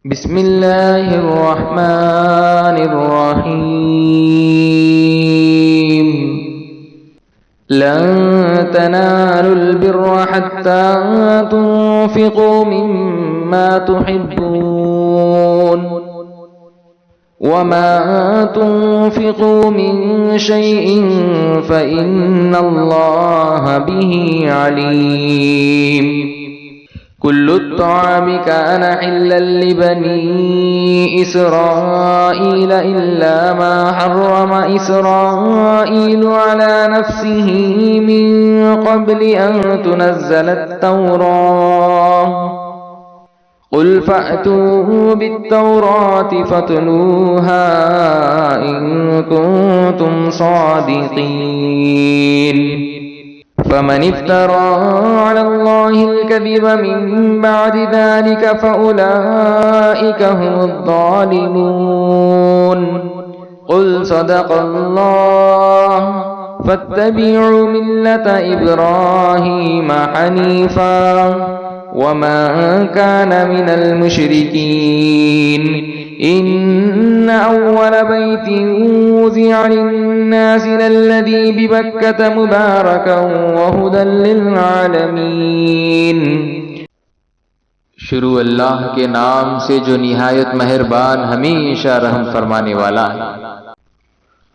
بسم اللہ الرحمن الرحیم لن تنالوا البر حتى تنفقوا مما تحبون وما تنفقوا من شيء فإن الله به عليم كل الطعام كان حلا لبني إسرائيل إلا ما حرم إسرائيل على نفسه من قبل أن تنزل التوراة قل فأتوا بالتوراة فاتلوها إن كنتم صادقين فمن افترى على الله الكذب من بعد ذلك فأولئك هم الظالمون قل صدق الله فاتبعوا ملة إبراهيم حنيفا وما كان من المشركين إن أول بيت وضع للناس للذي ببكة مباركا وهدى للعالمين۔ شروع اللہ کے نام سے جو نہایت مہربان ہمیشہ رحم فرمانے والا ہے۔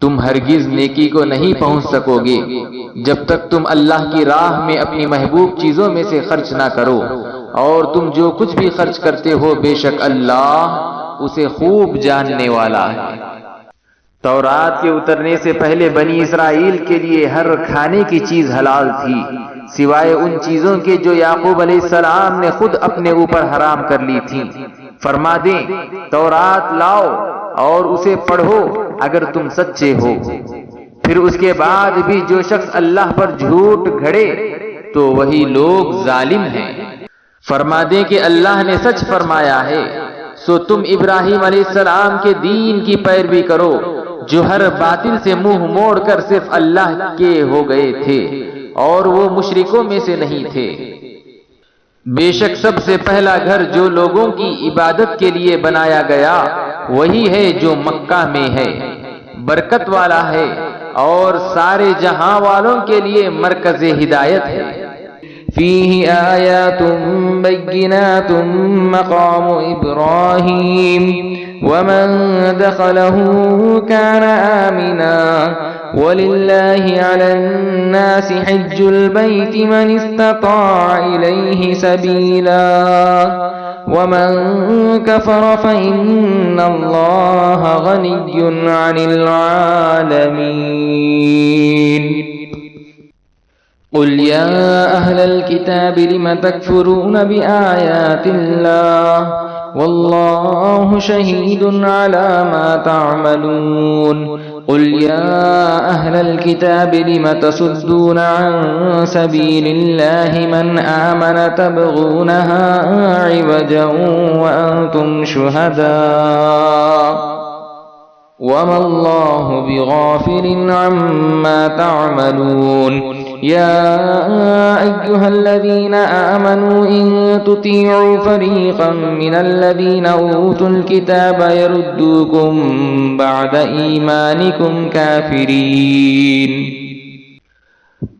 تم ہرگز نیکی کو نہیں پہنچ سکو گے جب تک تم اللہ کی راہ میں اپنی محبوب چیزوں میں سے خرچ نہ کرو، اور تم جو کچھ بھی خرچ کرتے ہو بے شک اللہ اسے خوب جاننے والا ہے۔ تورات کے اترنے سے پہلے بنی اسرائیل کے لیے ہر کھانے کی چیز حلال تھی سوائے ان چیزوں کے جو یعقوب علیہ السلام نے خود اپنے اوپر حرام کر لی تھی۔ فرما دیں تورات لاؤ اور اسے پڑھو اگر تم سچے ہو۔ پھر اس کے بعد بھی جو شخص اللہ پر جھوٹ گھڑے تو وہی لوگ ظالم ہیں۔ فرما دیں کہ اللہ نے سچ فرمایا ہے، سو تم ابراہیم علیہ السلام کے دین کی پیروی کرو جو ہر باطل سے منہ موڑ کر صرف اللہ کے ہو گئے تھے اور وہ مشرکوں میں سے نہیں تھے۔ بے شک سب سے پہلا گھر جو لوگوں کی عبادت کے لیے بنایا گیا وہی ہے جو مکہ میں ہے، برکت والا ہے اور سارے جہاں والوں کے لیے مرکز ہدایت ہے۔ فيه آيات بينات مقام إبراهيم ومن دخله كان آمنا ولله على الناس حج البيت من استطاع إليه سبيلا ومن كفر فإن الله غني عن العالمين قل يا أهل الكتاب لم تكفرون بآيات الله والله شهيد على ما تعملون قل يا أهل الكتاب لم تصدون عن سبيل الله من آمن تبغونها عوجا وأنتم شهداء وما الله بغافل عما تعملون يا أيها الذين آمنوا إن تطيعوا فريقا من الذين أوتوا الكتاب يردوكم بعد إيمانكم كافرين۔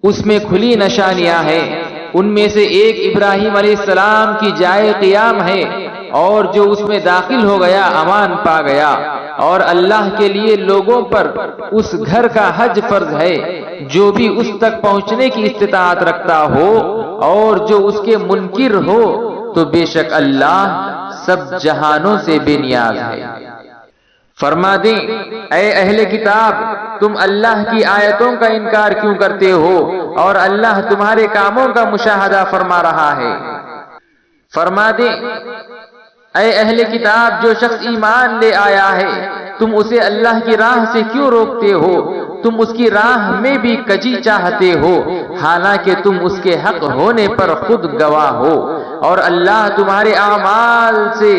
اس میں کھلی نشانیاں ہیں، ان میں سے ایک ابراہیم علیہ السلام کی جائے قیام ہے، اور جو اس میں داخل ہو گیا امان پا گیا، اور اللہ کے لیے لوگوں پر اس گھر کا حج فرض ہے جو بھی اس تک پہنچنے کی استطاعت رکھتا ہو، اور جو اس کے منکر ہو تو بے شک اللہ سب جہانوں سے بے نیاز ہے۔ فرما دیں اے اہل کتاب تم اللہ کی آیتوں کا انکار کیوں کرتے ہو اور اللہ تمہارے کاموں کا مشاہدہ فرما رہا ہے۔ فرما دیں اے اہل کتاب جو شخص ایمان لے آیا ہے تم اسے اللہ کی راہ سے کیوں روکتے ہو؟ تم اس کی راہ میں بھی کجی چاہتے ہو حالانکہ تم اس کے حق ہونے پر خود گواہ ہو، اور اللہ تمہارے اعمال سے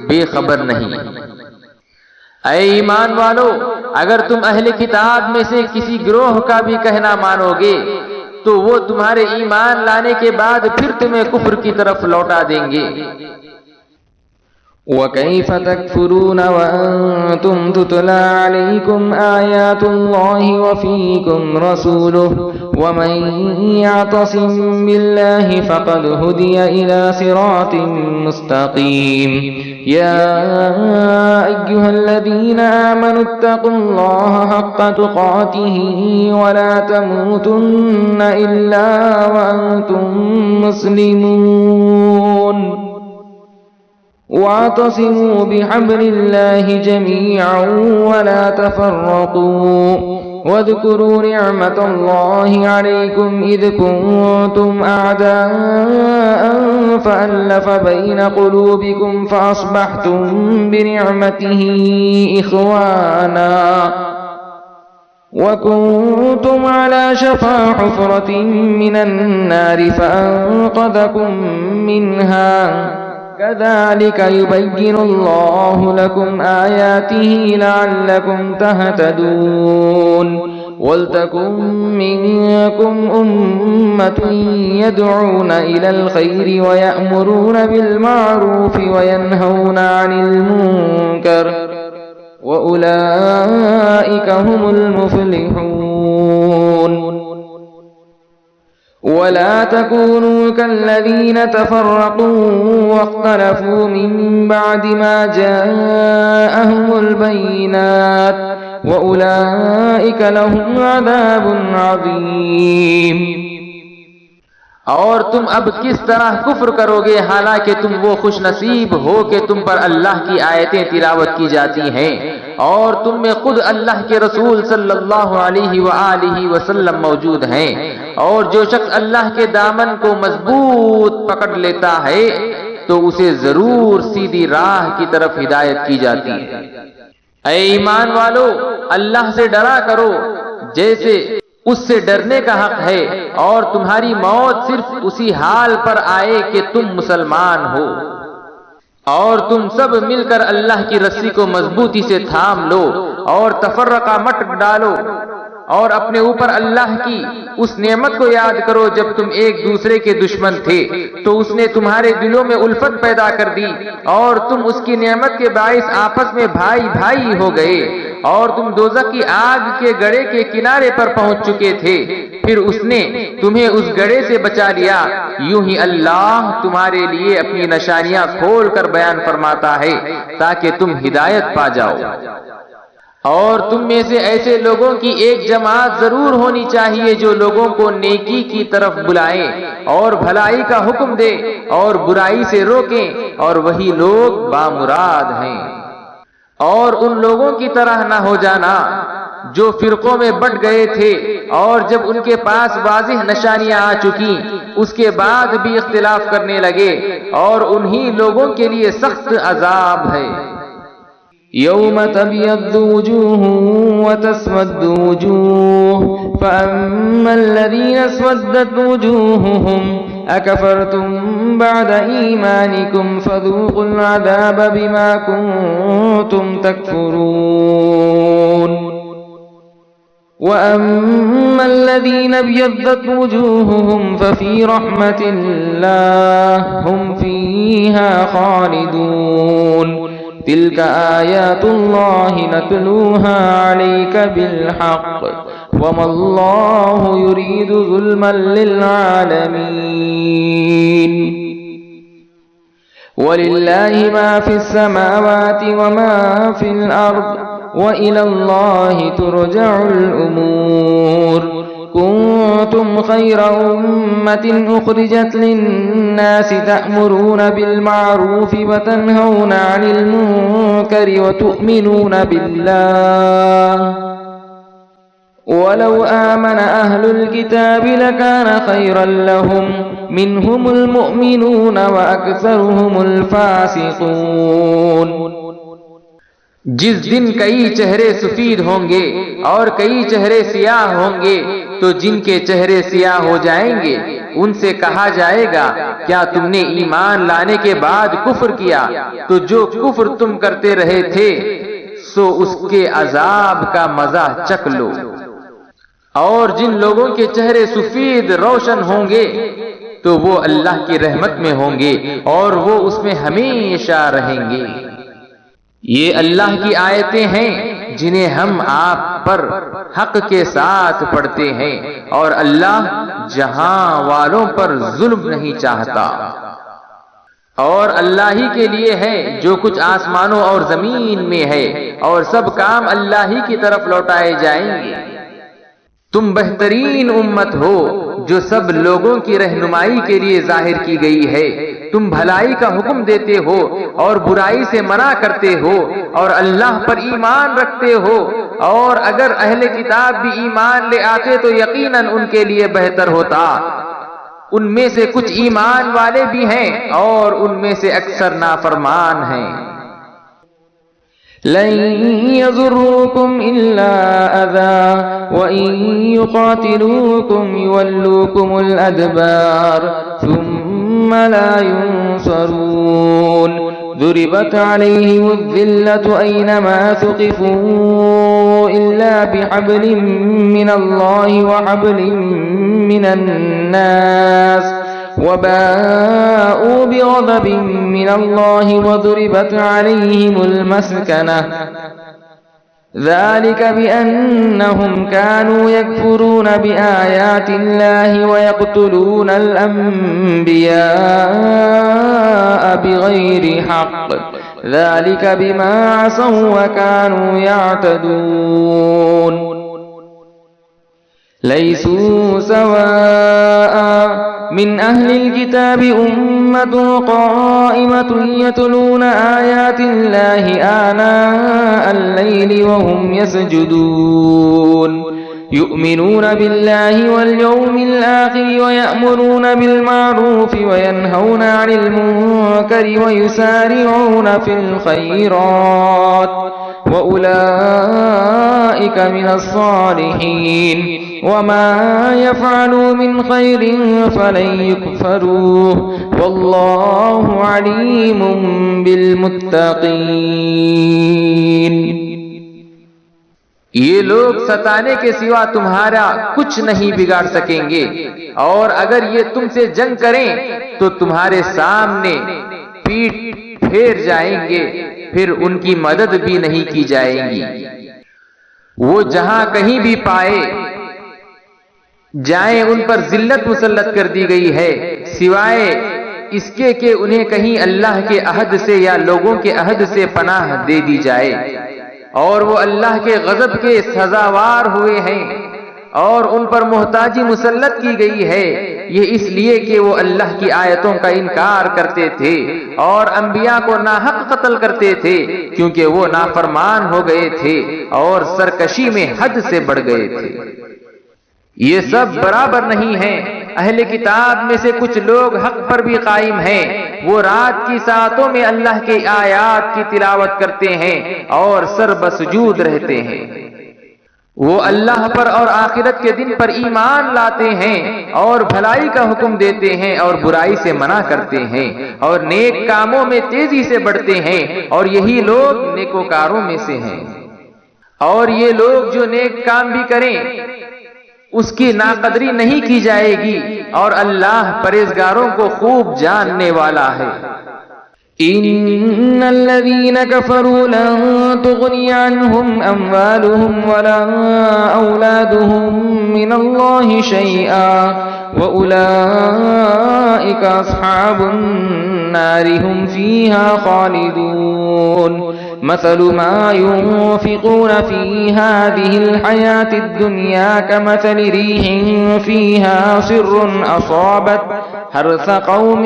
بے خبر نہیں۔ اے ایمان والو اگر تم اہل کتاب میں سے کسی گروہ کا بھی کہنا مانو گے تو وہ تمہارے ایمان لانے کے بعد پھر تمہیں کفر کی طرف لوٹا دیں گے۔ وَكَيْفَ تَكْفُرُونَ وَأَنْتُمْ تُتْلَى عَلَيْكُمْ آيَاتُ اللَّهِ وَفِيكُمْ رَسُولُهُ وَمَنْ يَعْتَصِمْ بِاللَّهِ فَقَدْ هُدِيَ إِلَى صِرَاطٍ مُسْتَقِيمٍ يَا أَيُّهَا الَّذِينَ آمَنُوا اتَّقُوا اللَّهَ حَقَّ تُقَاتِهِ وَلَا تَمُوتُنَّ إِلَّا وَأَنْتُمْ مُسْلِمُونَ واعتصموا بحبل الله جميعا ولا تفرقوا واذكروا نعمة الله عليكم إذ كنتم أعداء فألف بين قلوبكم فأصبحتم بنعمته إخوانا وكنتم على شفا حفرة من النار فأنقذكم منها كذلك يبين الله لكم آياته لعلكم تهتدون ولتكن منكم أمة يدعون إلى الخير ويأمرون بالمعروف وينهون عن المنكر وأولئك هم المفلحون ولا تكونوا كالذين تفرقوا واختلفوا من بعد ما جاءهم البينات وأولئك لهم عذاب عظيم۔ اور تم اب کس طرح کفر کرو گے حالانکہ تم وہ خوش نصیب ہو کہ تم پر اللہ کی آیتیں تلاوت کی جاتی ہیں اور تم میں خود اللہ کے رسول صلی اللہ علیہ وآلہ وسلم موجود ہیں، اور جو شخص اللہ کے دامن کو مضبوط پکڑ لیتا ہے تو اسے ضرور سیدھی راہ کی طرف ہدایت کی جاتی ہے۔ اے ایمان والو، اللہ سے ڈرا کرو جیسے اس سے ڈرنے کا حق ہے، اور تمہاری موت صرف اسی حال پر آئے کہ تم مسلمان ہو، اور تم سب مل کر اللہ کی رسی کو مضبوطی سے تھام لو اور تفرقہ مت ڈالو، اور اپنے اوپر اللہ کی اس نعمت کو یاد کرو جب تم ایک دوسرے کے دشمن تھے تو اس نے تمہارے دلوں میں الفت پیدا کر دی اور تم اس کی نعمت کے باعث آپس میں بھائی بھائی ہو گئے، اور تم دوزخ کی آگ کے گڑھے کے کنارے پر پہنچ چکے تھے، پھر اس نے تمہیں اس گڑھے سے بچا لیا۔ یوں ہی اللہ تمہارے لیے اپنی نشانیاں کھول کر بیان فرماتا ہے تاکہ تم ہدایت پا جاؤ۔ اور تم میں سے ایسے لوگوں کی ایک جماعت ضرور ہونی چاہیے جو لوگوں کو نیکی کی طرف بلائیں اور بھلائی کا حکم دے اور برائی سے روکیں، اور وہی لوگ بامراد ہیں۔ اور ان لوگوں کی طرح نہ ہو جانا جو فرقوں میں بٹ گئے تھے، اور جب ان کے پاس واضح نشانیاں آ چکی اس کے بعد بھی اختلاف کرنے لگے، اور انہی لوگوں کے لیے سخت عذاب ہے۔ يوم تبيض وجوه وتسود وجوه فأما الذين اسودت وجوههم أكفرتم بعد إيمانكم فذوقوا العذاب بما كنتم تكفرون وأما الذين ابيضت وجوههم ففي رحمة الله هم فيها خالدون تلك آيات الله نتلوها عليك بالحق وما الله يريد ظلما للعالمين ولله ما في السماوات وما في الأرض وإلى الله ترجع الأمور كنتم خير أمة أخرجت للناس تأمرون بالمعروف وتنهون عن المنكر وتؤمنون بالله ولو آمن أهل الكتاب لكان خيرا لهم منهم المؤمنون وأكثرهم الفاسقون۔ جس دن کئی چہرے سفید ہوں گے اور کئی چہرے سیاہ ہوں گے تو جن کے چہرے سیاہ ہو جائیں گے ان سے کہا جائے گا کیا تم نے ایمان لانے کے بعد کفر کیا؟ تو جو کفر تم کرتے رہے تھے سو اس کے عذاب کا مزہ چکھ لو۔ اور جن لوگوں کے چہرے سفید روشن ہوں گے تو وہ اللہ کی رحمت میں ہوں گے اور وہ اس میں ہمیشہ رہیں گے۔ یہ اللہ کی آیتیں ہیں جنہیں ہم آپ پر حق کے ساتھ پڑھتے ہیں، اور اللہ جہاں والوں پر ظلم نہیں چاہتا۔ اور اللہ ہی کے لیے ہے جو کچھ آسمانوں اور زمین میں ہے، اور سب کام اللہ ہی کی طرف لوٹائے جائیں گے۔ تم بہترین امت ہو جو سب لوگوں کی رہنمائی کے لیے ظاہر کی گئی ہے۔ تم بھلائی کا حکم دیتے ہو اور برائی سے منع کرتے ہو، اور اللہ پر ایمان رکھتے ہو، اور اگر اہل کتاب بھی ایمان لے آتے تو یقیناً ان کے لیے بہتر ہوتا۔ ان میں سے کچھ ایمان والے بھی ہیں اور ان میں سے اکثر نافرمان ہیں۔ لن يضروكم إلا أذى وإن يقاتلوكم يولوكم الأدبار ثم لا ينصرون ضربت عليهم الذلة أينما ثقفوا إلا بحبل من الله وحبل من الناس وباءوا بغضب من الله وضربت عليهم المسكنة ذلك بأنهم كانوا يكفرون بآيات الله ويقتلون الأنبياء بغير حق ذلك بما عصوا وكانوا يعتدون ليسوا سواء من أهل الكتاب أمة قائمة يتلون آيات الله آناء الليل وهم يسجدون يؤمنون بالله واليوم الآخر ويأمرون بالمعروف وينهون عن المنكر ويسارعون في الخيرات وأولئك من الصالحين وما يفعلوا من خير فلن يكفروه والله عليم بالمتقين۔ یہ لوگ ستانے کے سوا تمہارا کچھ نہیں بگاڑ سکیں گے، اور اگر یہ تم سے جنگ کریں تو تمہارے سامنے پیٹ پھیر جائیں گے، پھر ان کی مدد بھی نہیں کی جائے گی۔ وہ جہاں کہیں بھی پائے جائیں ان پر ذلت مسلط کر دی گئی ہے، سوائے اس کے کہ انہیں کہیں اللہ کے عہد سے یا لوگوں کے عہد سے پناہ دے دی جائے، اور وہ اللہ کے غضب کے سزاوار ہوئے ہیں، اور ان پر محتاجی مسلط کی گئی ہے، یہ اس لیے کہ وہ اللہ کی آیتوں کا انکار کرتے تھے اور انبیاء کو ناحق قتل کرتے تھے، کیونکہ وہ نافرمان ہو گئے تھے اور سرکشی میں حد سے بڑھ گئے تھے۔ یہ سب برابر نہیں ہیں۔ اہل کتاب میں سے کچھ لوگ حق پر بھی قائم ہیں، وہ رات کی ساعتوں میں اللہ کی آیات کی تلاوت کرتے ہیں اور سر بسجود رہتے ہیں۔ وہ اللہ پر اور آخرت کے دن پر ایمان لاتے ہیں اور بھلائی کا حکم دیتے ہیں اور برائی سے منع کرتے ہیں اور نیک کاموں میں تیزی سے بڑھتے ہیں، اور یہی لوگ نیکوکاروں میں سے ہیں۔ اور یہ لوگ جو نیک کام بھی کریں اس کی ناقدری نہیں کی جائے گی، اور اللہ پرہیزگاروں کو خوب جاننے والا ہے۔ إن الذين كفروا لن تغني عنهم أموالهم ولا أولادهم من الله شيئا وأولئك أصحاب النار هم فيها خالدون مثل ما ينفقون في هذه الحياة الدنيا كمثل ريح فيها صر أصابت حرث قوم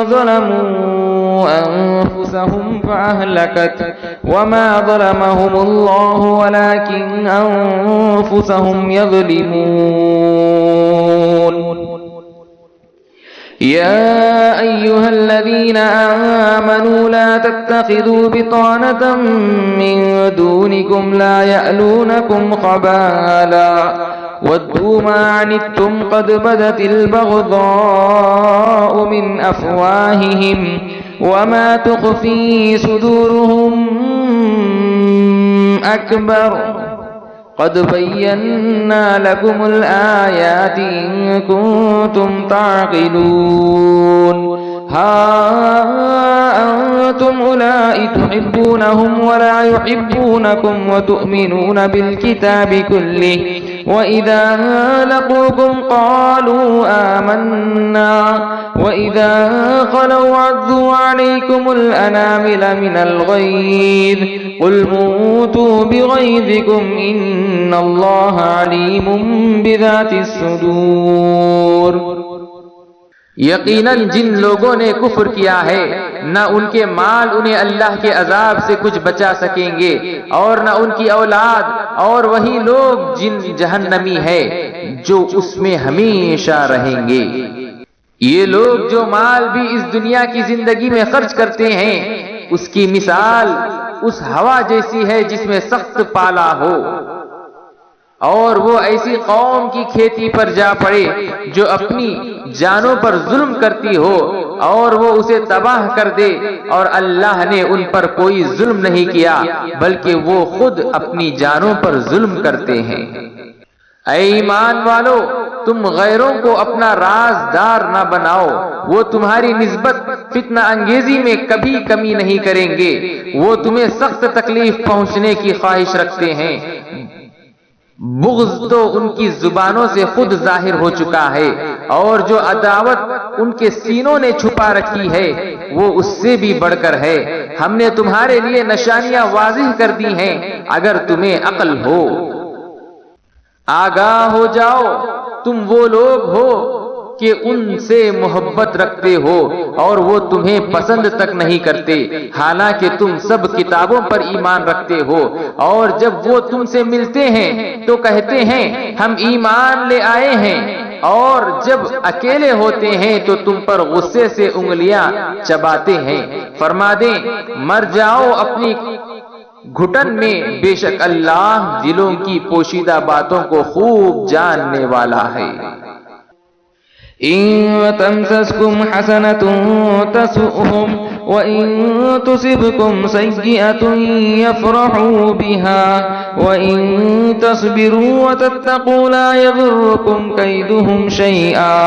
ظلموا أنفسهم فأهلكت وما ظلمهم الله ولكن أنفسهم يظلمون يا أيها الذين آمنوا لا تتخذوا بطانة من دونكم لا يألونكم خبالا ودوا ما عنتم قد بدت البغضاء من أفواههم وما تخفي صدورهم أكبر قد بينا لكم الآيات إن كنتم تعقلون ها أنتم أولئك تحبونهم ولا يحبونكم وتؤمنون بالكتاب كله وإذا لقوكم قالوا آمنا وإذا خلوا عضوا عليكم الأنامل من الغيظ قل موتوا بغيظكم إن الله عليم بذات الصدور. یقیناً جن لوگوں نے کفر کیا ہے نہ ان کے مال انہیں اللہ کے عذاب سے کچھ بچا سکیں گے اور نہ ان کی اولاد، اور وہی لوگ جن جہنمی ہے جو اس میں ہمیشہ رہیں گے. یہ لوگ جو مال بھی اس دنیا کی زندگی میں خرچ کرتے ہیں اس کی مثال اس ہوا جیسی ہے جس میں سخت پالا ہو، اور وہ ایسی قوم کی کھیتی پر جا پڑے جو اپنی جانوں پر ظلم کرتی ہو اور وہ اسے تباہ کر دے، اور اللہ نے ان پر کوئی ظلم نہیں کیا بلکہ وہ خود اپنی جانوں پر ظلم کرتے ہیں. اے ایمان والو، تم غیروں کو اپنا رازدار نہ بناؤ، وہ تمہاری نسبت فتنہ انگیزی میں کبھی کمی نہیں کریں گے، وہ تمہیں سخت تکلیف پہنچنے کی خواہش رکھتے ہیں. بغض تو ان کی زبانوں سے خود ظاہر ہو چکا ہے، اور جو عداوت ان کے سینوں نے چھپا رکھی ہے وہ اس سے بھی بڑھ کر ہے. ہم نے تمہارے لیے نشانیاں واضح کر دی ہیں اگر تمہیں عقل ہو. آگاہ ہو جاؤ، تم وہ لوگ ہو کہ ان سے محبت رکھتے ہو اور وہ تمہیں پسند تک نہیں کرتے، حالانکہ تم سب کتابوں پر ایمان رکھتے ہو، اور جب وہ تم سے ملتے ہیں تو کہتے ہیں ہم ایمان لے آئے ہیں، اور جب اکیلے ہوتے ہیں تو تم پر غصے سے انگلیاں چباتے ہیں. فرما دیں مر جاؤ اپنی گھٹن میں، بے شک اللہ دلوں کی پوشیدہ باتوں کو خوب جاننے والا ہے. إن تمسسكم حسنة تسؤهم وإن تصبكم سيئة يفرحوا بها وإن تصبروا وتتقوا لا يضركم كيدهم شيئا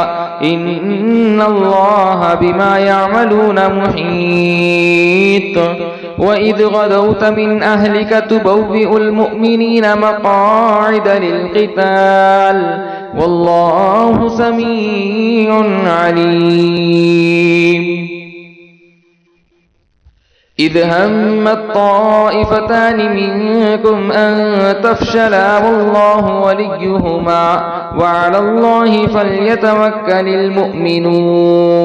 إن الله بما يعملون محيط. وإذ غدوت من أهلك تبوئ المؤمنين مقاعد للقتال والله سميع عليم. إذ هم الطائفتان منكم أن تفشلا والله وليهما وعلى الله فليتوكل المؤمنون.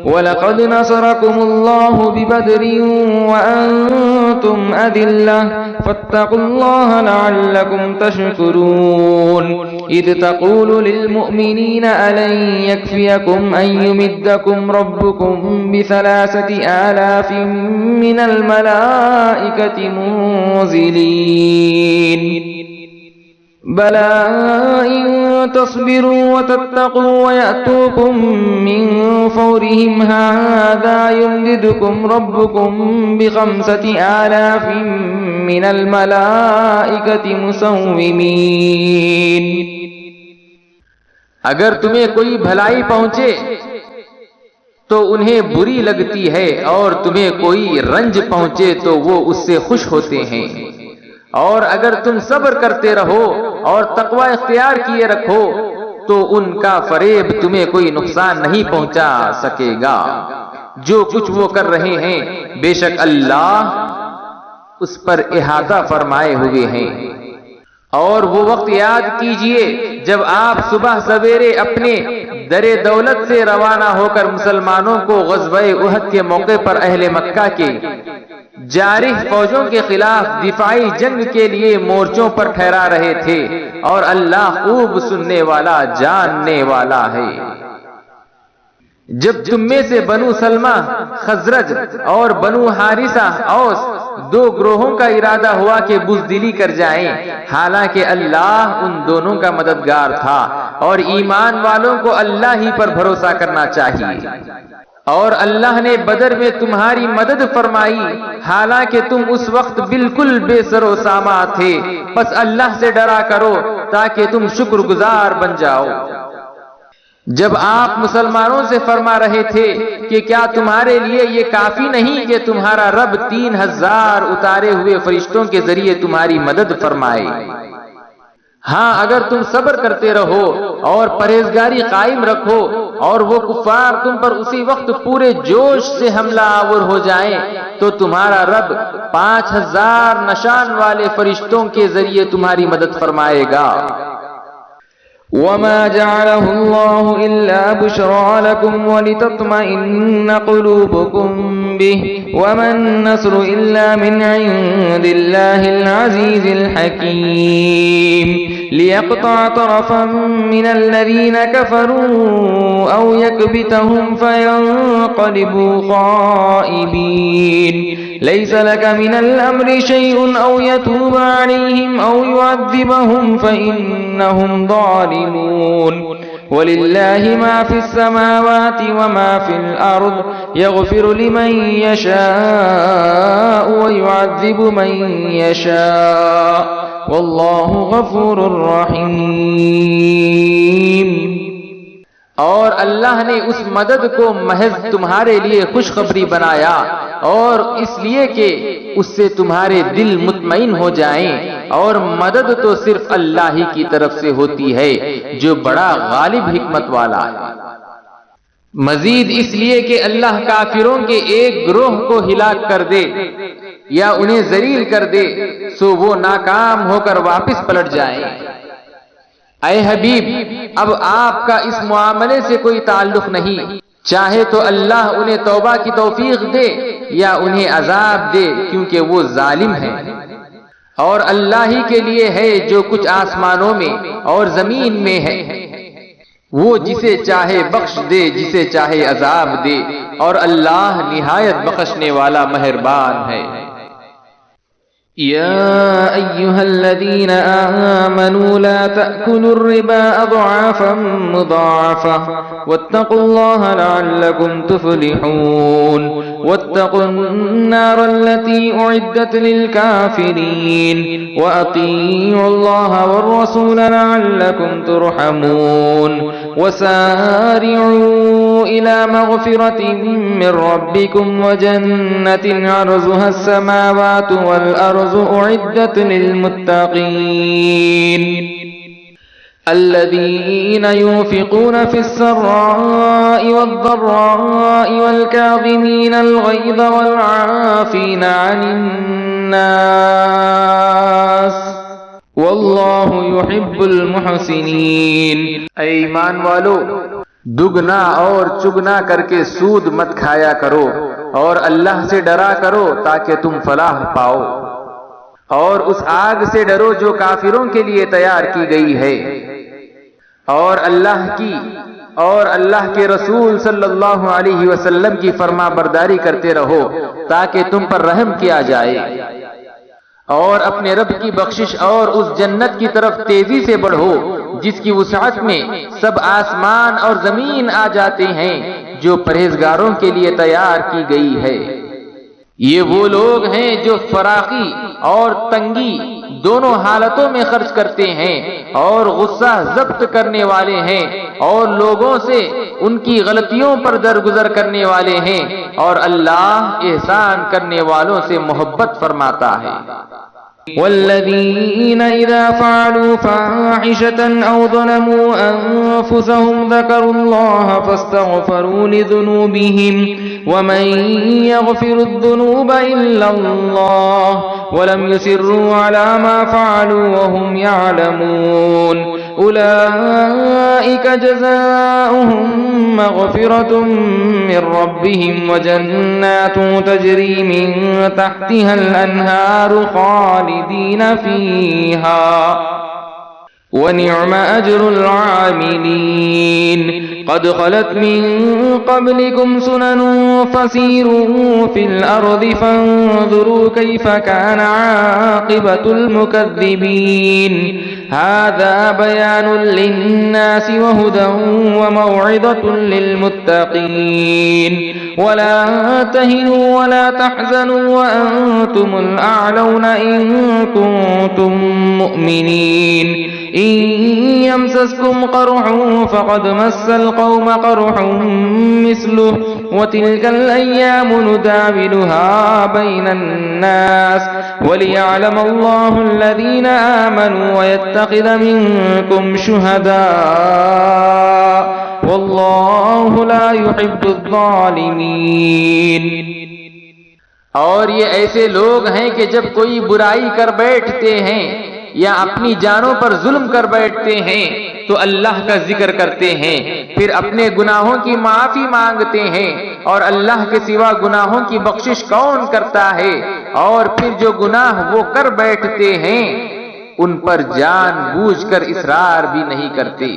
وَلَقَدْ نَصَرَكُمُ اللَّهُ بِبَدْرٍ وَأَنْتُمْ أَذِلَّةٌ فَاتَّقُوا اللَّهَ لَعَلَّكُمْ تَشْكُرُونَ. إِذْ تَقُولُ لِلْمُؤْمِنِينَ أَلَنْ يَكْفِيَكُمْ أَنْ يُمِدَّكُمْ رَبُّكُمْ ب3,000 مِّنَ الْمَلَائِكَةِ مُنزِلِينَ. بَلَىٰ إِن تَصْبِرُوا وَتَتَّقُوا وَيَأْتُوكُم مِّن فَوْرِهِمْ هَٰذَا يُمْدِدْكُمْ رَبُّكُم ب5,000 مِّنَ الْمَلَائِكَةِ مُسَوِّمِينَ. اگر تمہیں کوئی بھلائی پہنچے تو انہیں بری لگتی ہے، اور تمہیں کوئی رنج پہنچے تو وہ اس سے خوش ہوتے ہیں. اور اگر تم صبر کرتے رہو اور تقوی اختیار کیے رکھو تو ان کا فریب تمہیں کوئی نقصان نہیں پہنچا سکے گا. جو کچھ وہ کر رہے ہیں بے شک اللہ اس پر احاطہ فرمائے ہوئے ہیں. اور وہ وقت یاد کیجئے جب آپ صبح سویرے اپنے در دولت سے روانہ ہو کر مسلمانوں کو غزوہ احد کے موقع پر اہل مکہ کے جارح فوجوں کے خلاف دفاعی جنگ کے لیے مورچوں پر ٹھہرا رہے تھے، اور اللہ خوب سننے والا جاننے والا ہے. جب تم میں سے بنو سلمہ خزرج اور بنو حارثہ اوس 2 گروہوں کا ارادہ ہوا کہ بزدلی کر جائیں، حالانکہ اللہ ان دونوں کا مددگار تھا، اور ایمان والوں کو اللہ ہی پر بھروسہ کرنا چاہیے. اور اللہ نے بدر میں تمہاری مدد فرمائی حالانکہ تم اس وقت بالکل بے سر و ساما تھے، پس اللہ سے ڈرا کرو تاکہ تم شکر گزار بن جاؤ. جب آپ مسلمانوں سے فرما رہے تھے کہ کیا تمہارے لیے یہ کافی نہیں کہ تمہارا رب 3000 اتارے ہوئے فرشتوں کے ذریعے تمہاری مدد فرمائے؟ ہاں، اگر تم صبر کرتے رہو اور پرہیزگاری قائم رکھو اور وہ کفار تم پر اسی وقت پورے جوش سے حملہ آور ہو جائیں تو تمہارا رب 5000 نشان والے فرشتوں کے ذریعے تمہاری مدد فرمائے گا۔ وما جعله الله إلا بشرى لكم ولتطمئن قلوبكم به وما النصر إلا من عند الله العزيز الحكيم ليقطع طرفا من الذين كفروا أو يكبتهم فينقلبوا خائبين ليس لك من الأمر شيء أو يتوب عليهم أو يعذبهم فإنهم ظالمون ولله ما في السماوات وما في الأرض يغفر لمن يشاء ويعذب من يشاء والله غفور رحيم۔ اور اللہ نے اس مدد کو محض تمہارے لیے خوشخبری بنایا اور اس لیے کہ اس سے تمہارے دل مطمئن ہو جائیں، اور مدد تو صرف اللہ ہی کی طرف سے ہوتی ہے جو بڑا غالب حکمت والا ہے۔ مزید اس لیے کہ اللہ کافروں کے ایک گروہ کو ہلاک کر دے یا انہیں ذلیل کر دے سو وہ ناکام ہو کر واپس پلٹ جائیں۔ اے حبیب، اب آپ کا اس معاملے سے کوئی تعلق نہیں، چاہے تو اللہ انہیں توبہ کی توفیق دے یا انہیں عذاب دے کیونکہ وہ ظالم ہیں، اور اللہ ہی کے لیے ہے جو کچھ آسمانوں میں اور زمین میں ہے، وہ جسے چاہے بخش دے جسے چاہے عذاب دے، اور اللہ نہایت بخشنے والا مہربان ہے۔ يا أيها الذين آمنوا لا تأكلوا الربا أضعافا مضاعفة واتقوا الله لعلكم تفلحون واتقوا النار التي أعدت للكافرين وأطيعوا الله والرسول لعلكم ترحمون وسارعوا إلى مغفرة من ربكم وجنة عرضها السماوات والأرض أعدت للمتقين الذين ينفقون في السراء والضراء والكاظمين الغيظ والعافين عن الناس والله يحب المحسنين۔ اے ایمان والو، دگنا اور چگنا کر کے سود مت کھایا کرو اور اللہ سے ڈرا کرو تاکہ تم فلاح پاؤ، اور اس آگ سے ڈرو جو کافروں کے لیے تیار کی گئی ہے، اور اللہ کے رسول صلی اللہ علیہ وسلم کی فرما برداری کرتے رہو تاکہ تم پر رحم کیا جائے، اور اپنے رب کی بخشش اور اس جنت کی طرف تیزی سے بڑھو جس کی وسعت میں سب آسمان اور زمین آ جاتے ہیں، جو پرہیزگاروں کے لیے تیار کی گئی ہے۔ یہ وہ لوگ ہیں جو فراخی اور تنگی دونوں حالتوں میں خرچ کرتے ہیں اور غصہ ضبط کرنے والے ہیں اور لوگوں سے ان کی غلطیوں پر درگزر کرنے والے ہیں، اور اللہ احسان کرنے والوں سے محبت فرماتا ہے۔ والذين إذا فعلوا فاحشة أو ظلموا أنفسهم ذكروا الله فاستغفروا لذنوبهم ومن يغفر الذنوب إلا الله ولم يسروا على ما فعلوا وهم يعلمون أولئك جزاؤهم مغفرة من ربهم وجنات تجري من تحتها الأنهار خالدين فيها ونعم أجر العاملين قد خلت من قبلكم سنن فسيروا في الأرض فانظروا كيف كان عاقبة المكذبين هذا بيان للناس وهدى وموعظة للمتقين المتقين ولا تهنوا ولا تحزنوا وأنتم الأعلون إن كنتم مؤمنين إن يمسسكم قرح فقد مس القوم قرح مثله وتلك الأيام نداولها بين الناس وليعلم الله الذين آمنوا ويتخذ منكم شهداء والله لا يحب الظالمين۔ اور یہ ایسے لوگ ہیں کہ جب کوئی برائی کر بیٹھتے ہیں یا اپنی جانوں پر ظلم کر بیٹھتے ہیں تو اللہ کا ذکر کرتے ہیں، پھر اپنے گناہوں کی معافی مانگتے ہیں، اور اللہ کے سوا گناہوں کی بخشش کون کرتا ہے؟ اور پھر جو گناہ وہ کر بیٹھتے ہیں ان پر جان بوجھ کر اصرار بھی نہیں کرتے۔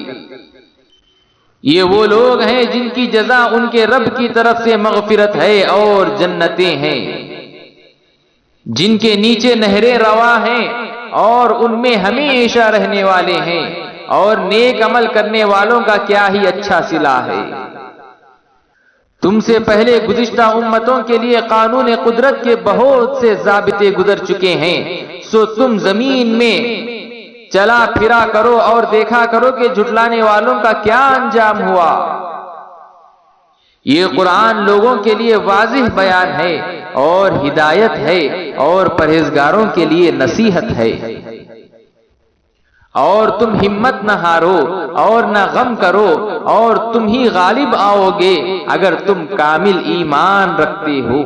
یہ وہ لوگ ہیں جن کی جزا ان کے رب کی طرف سے مغفرت ہے اور جنتیں ہیں جن کے نیچے نہریں رواں ہیں اور ان میں ہمیشہ رہنے والے ہیں، اور نیک عمل کرنے والوں کا کیا ہی اچھا صلہ ہے۔ تم سے پہلے گزشتہ امتوں کے لیے قانون قدرت کے بہت سے ضابطے گزر چکے ہیں، سو تم زمین میں چلا پھرا کرو اور دیکھا کرو کہ جھٹلانے والوں کا کیا انجام ہوا۔ یہ قرآن لوگوں کے لیے واضح بیان ہے اور ہدایت ہے اور پرہیزگاروں کے لیے نصیحت ہے۔ اور تم ہمت نہ ہارو اور نہ غم کرو، اور تم ہی غالب آؤ گے اگر تم کامل ایمان رکھتے ہو۔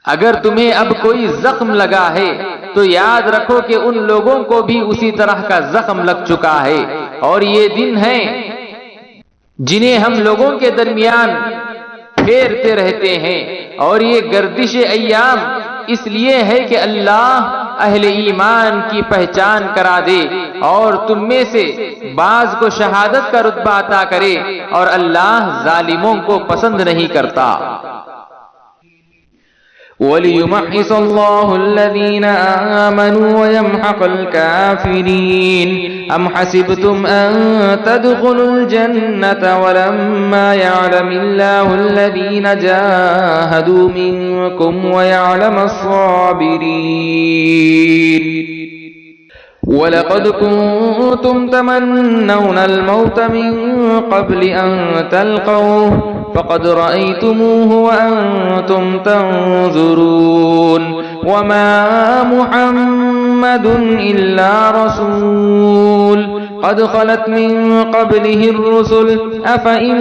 اگر تمہیں اب کوئی زخم لگا ہے تو یاد رکھو کہ ان لوگوں کو بھی اسی طرح کا زخم لگ چکا ہے، اور یہ دن ہیں جنہیں ہم لوگوں کے درمیان پھیرتے رہتے ہیں، اور یہ گردش ایام اس لیے ہے کہ اللہ اہل ایمان کی پہچان کرا دے اور تم میں سے بعض کو شہادت کا رتبہ عطا کرے، اور اللہ ظالموں کو پسند نہیں کرتا۔ وَلِيُمَحِّصَ اللَّهُ الَّذِينَ آمَنُوا وَيَمْحَقَ الْكَافِرِينَ أَمْ حَسِبْتُمْ أَن تَدْخُلُوا الْجَنَّةَ وَلَمَّا يَعْلَمِ اللَّهُ الَّذِينَ جَاهَدُوا مِنكُمْ وَيَعْلَمَ الصَّابِرِينَ وَلَقَدْ كُنتُمْ تَمَنَّوْنَ الْمَوْتَ مِن قَبْلِ أَن تَلْقَوْهُ فَقَدْ رَأَيْتُمُوهُ وَأَنْتُمْ تَنْظُرُونَ وَمَا مُحَمَّدٌ إِلَّا رَسُولٌ قَدْ خَلَتْ مِن قَبْلِهِ الرُّسُلُ أَفَإِن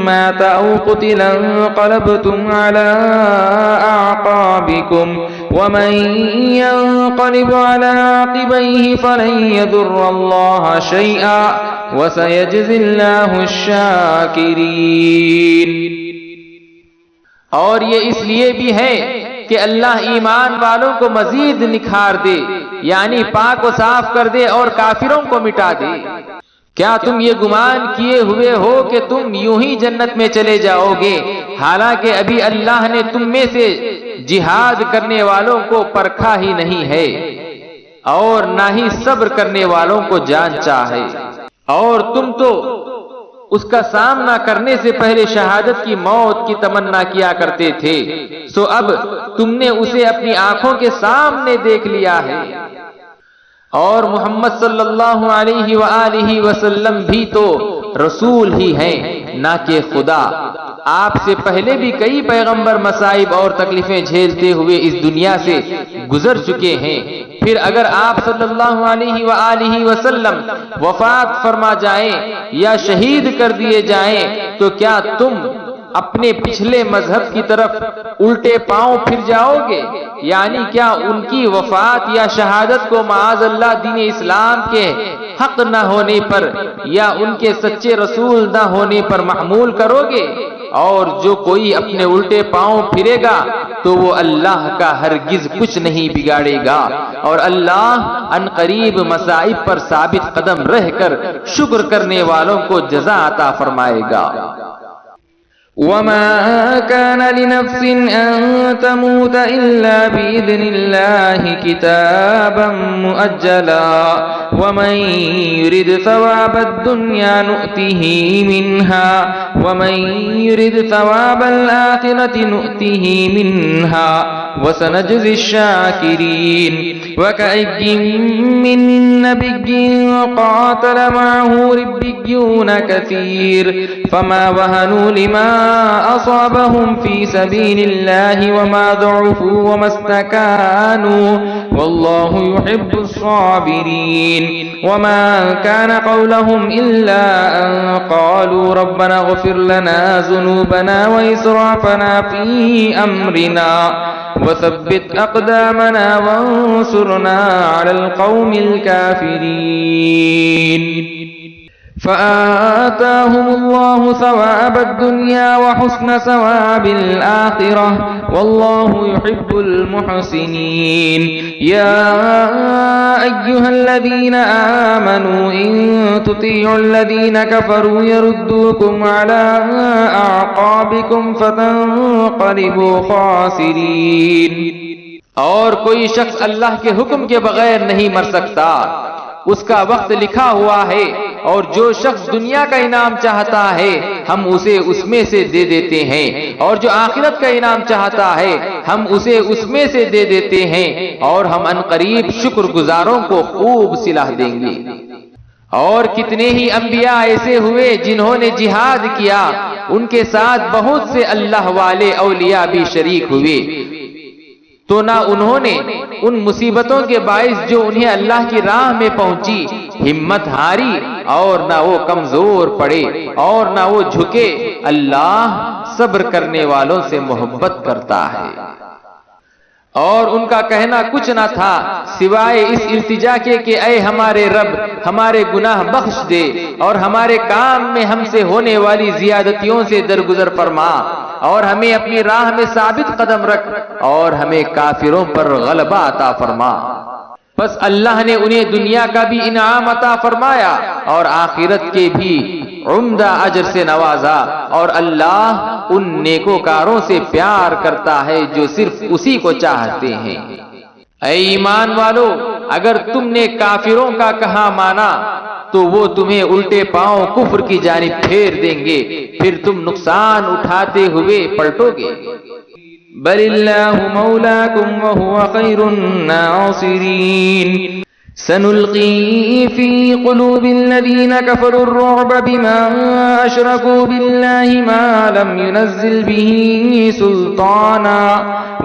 مَّاتَ أَوْ قُتِلَ انقَلَبْتُمْ عَلَىٰ أَعْقَابِكُمْ وَمَن يَنقَلِبْ عَلَىٰ عَقِبَيْهِ فَلَن يَضُرَّ اللَّهَ شَيْئًا وَسَيَجْزِي اللَّهُ الشَّاكِرِينَ۔ اور یہ اس لیے بھی ہے کہ اللہ ایمان والوں کو مزید نکھار دے، یعنی پاک و صاف کر دے اور کافروں کو مٹا دے۔ کیا تم یہ گمان کیے ہوئے ہو کہ تم یوں ہی جنت میں چلے جاؤ گے، حالانکہ ابھی اللہ نے تم میں سے جہاد کرنے والوں کو پرکھا ہی نہیں ہے، اور نہ ہی صبر کرنے والوں کو جانچا ہے، اور تم تو اس کا سامنا کرنے سے پہلے شہادت کی موت کی تمنا کیا کرتے تھے، سو اب تم نے اسے اپنی آنکھوں کے سامنے دیکھ لیا ہے۔ اور محمد صلی اللہ علیہ وآلہ وسلم بھی تو رسول ہی ہیں، نہ کہ خدا۔ آپ سے پہلے بھی کئی پیغمبر مصائب اور تکلیفیں جھیلتے ہوئے اس دنیا سے گزر چکے ہیں، پھر اگر آپ صلی اللہ علیہ وآلہ وسلم وفات فرما جائیں یا شہید کر دیے جائیں تو کیا تم اپنے پچھلے مذہب کی طرف الٹے پاؤں پھر جاؤ گے؟ یعنی کیا ان کی وفات یا شہادت کو معاذ اللہ دین اسلام کے حق نہ ہونے پر یا ان کے سچے رسول نہ ہونے پر محمول کرو گے؟ اور جو کوئی اپنے الٹے پاؤں پھرے گا تو وہ اللہ کا ہرگز کچھ نہیں بگاڑے گا، اور اللہ ان قریب مصائب پر ثابت قدم رہ کر شکر کرنے والوں کو جزا عطا فرمائے گا۔ وما كان لنفس أن تموت إلا بإذن الله كتابا مؤجلا ومن يرد ثواب الدنيا نؤته منها ومن يرد ثواب الآخرة نؤته منها وسنجزي الشاكرين وكأي من نبي قاتل معه ربيون كثير فما وهنوا لما أصابهم في سبيل الله وما ضعفوا وما استكانوا والله يحب الصابرين وما كان قولهم إلا أن قالوا ربنا اغفر لنا ذنوبنا وإسرافنا في أمرنا وثبت أقدامنا وانصرنا على القوم الكافرين فآتاهم الله ثواب الدنيا وحسن ثواب الآخرة والله يحب المحسنين يا أيها الذين آمنوا إن تطيعوا الذين كفروا يردوكم على أعقابكم فتنقلبوا خاسرين اور کوئی شخص اللہ کے حکم کے بغیر نہیں مر سکتا، اس کا وقت لکھا ہوا ہے، اور جو شخص دنیا کا انعام چاہتا ہے ہم اسے اس میں سے دے دیتے ہیں، اور جو آخرت کا انعام چاہتا ہے ہم اسے اس میں سے دے دیتے ہیں، اور ہم عنقریب شکر گزاروں کو خوب صلاح دیں گے۔ اور کتنے ہی انبیاء ایسے ہوئے جنہوں نے جہاد کیا، ان کے ساتھ بہت سے اللہ والے اولیاء بھی شریک ہوئے، تو نہ انہوں نے ان مصیبتوں کے باعث جو انہیں اللہ کی راہ میں پہنچی ہمت ہاری، اور نہ وہ کمزور پڑے اور نہ وہ جھکے۔ اللہ صبر کرنے والوں سے محبت کرتا ہے۔ اور ان کا کہنا کچھ نہ تھا سوائے اس التجا کے کہ اے ہمارے رب ہمارے گناہ بخش دے اور ہمارے کام میں ہم سے ہونے والی زیادتیوں سے درگزر فرما، اور ہمیں اپنی راہ میں ثابت قدم رکھ، اور ہمیں کافروں پر غلبہ عطا فرما۔ بس اللہ نے انہیں دنیا کا بھی انعام عطا فرمایا اور آخرت کے بھی عمدہ اجر سے نوازا، اور اللہ ان نیکوکاروں سے پیار کرتا ہے جو صرف اسی کو چاہتے ہیں۔ اے ایمان والو، اگر تم نے کافروں کا کہا مانا تو وہ تمہیں الٹے پاؤں کفر کی جانب پھیر دیں گے، پھر تم نقصان اٹھاتے ہوئے پلٹو گے۔ بل اللہ مولاکم وہو خیر الناصرین سنلقی فی قلوب الذین کفروا الرعب بما اشرکوا باللہ ما لم ينزل به سلطانا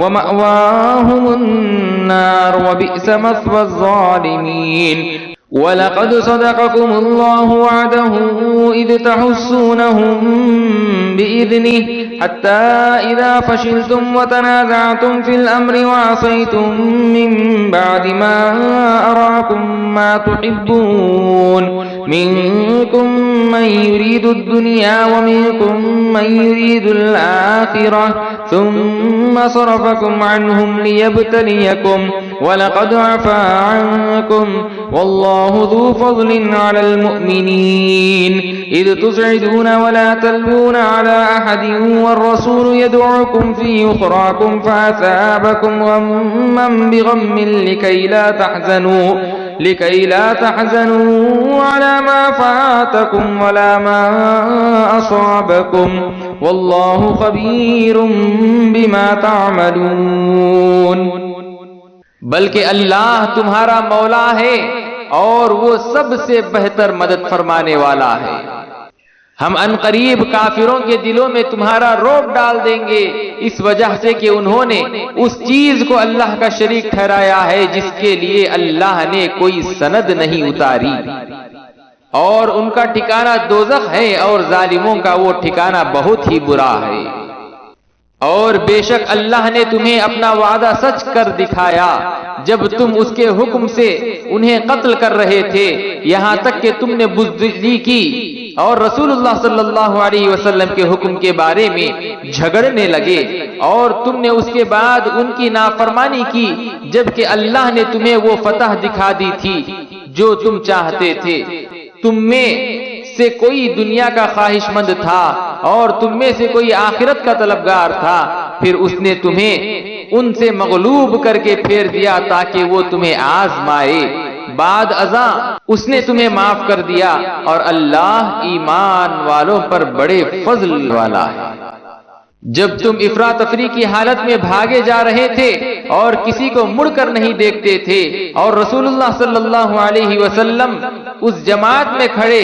ومأواہم النار وبئس مثوى الظالمین وَلَقَدْ صَدَقَكُمُ اللَّهُ وَعْدَهُ إِذْ تَحُسُّونَهُم بِإِذْنِهِ حَتَّى إِذَا فَشِلْتُمْ وَتَنَازَعْتُمْ فِي الْأَمْرِ وَعَصَيْتُمْ مِنْ بَعْدِ مَا أَرَاكُمْ مَا تُحِبُّونَ مِنْكُمْ مَنْ يُرِيدُ الدُّنْيَا وَمِنْكُمْ مَنْ يُرِيدُ الْآخِرَةَ ثُمَّ صَرَفَكُمْ عَنْهُمْ لِيَبْتَلِيَكُمْ وَلَقَدْ عَفَا عَنْكُمْ والله ذو فضل على المؤمنين إذ تصعدون ولا تلوون على أحد والرسول يدعوكم في أخراكم فأثابكم غما بغم لكي لا تحزنوا على ما فاتكم ولا ما أصابكم والله خبير بما تعملون۔ بلکہ اللہ تمہارا مولا ہے اور وہ سب سے بہتر مدد فرمانے والا ہے۔ ہم عنقریب کافروں کے دلوں میں تمہارا رعب ڈال دیں گے، اس وجہ سے کہ انہوں نے اس چیز کو اللہ کا شریک ٹھہرایا ہے جس کے لیے اللہ نے کوئی سند نہیں اتاری، اور ان کا ٹھکانہ دوزخ ہے اور ظالموں کا وہ ٹھکانہ بہت ہی برا ہے۔ اور بے شک اللہ نے تمہیں اپنا وعدہ سچ کر دکھایا جب تم اس کے حکم سے انہیں قتل کر رہے تھے، یہاں تک کہ تم نے بزدلی کی اور رسول اللہ صلی اللہ علیہ وسلم کے حکم کے بارے میں جھگڑنے لگے، اور تم نے اس کے بعد ان کی نافرمانی کی جبکہ اللہ نے تمہیں وہ فتح دکھا دی تھی جو تم چاہتے تھے۔ تم میں سے کوئی دنیا کا خواہش مند تھا اور تم میں سے کوئی آخرت کا طلبگار تھا، پھر اس نے تمہیں ان سے مغلوب کر کے پھیر دیا تاکہ وہ تمہیں آزمائے، بعد ازاں اس نے تمہیں معاف کر دیا، اور اللہ ایمان والوں پر بڑے فضل والا ہے۔ جب تم افراتفری کی حالت میں بھاگے جا رہے تھے اور کسی کو مڑ کر نہیں دیکھتے تھے، اور رسول اللہ صلی اللہ علیہ وسلم اس جماعت میں کھڑے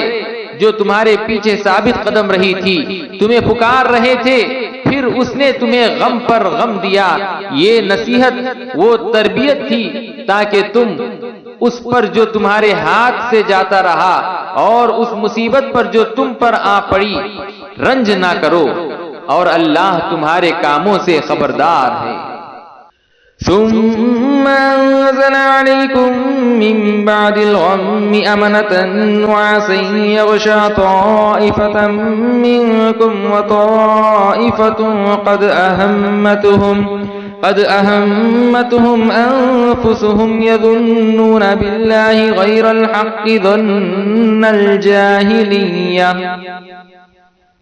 جو تمہارے پیچھے ثابت قدم رہی تھی تمہیں پکار رہے تھے، پھر اس نے تمہیں غم پر غم دیا، یہ نصیحت وہ تربیت تھی تاکہ تم اس پر جو تمہارے ہاتھ سے جاتا رہا اور اس مصیبت پر جو تم پر آ پڑی رنج نہ کرو، اور اللہ تمہارے کاموں سے خبردار ہے۔ ثم أنزل عليكم من بعد الغم أمنة نعاسا يغشى طائفة منكم وطائفة قد أهمتهم أنفسهم يظنون بالله غير الحق ظن الجاهلية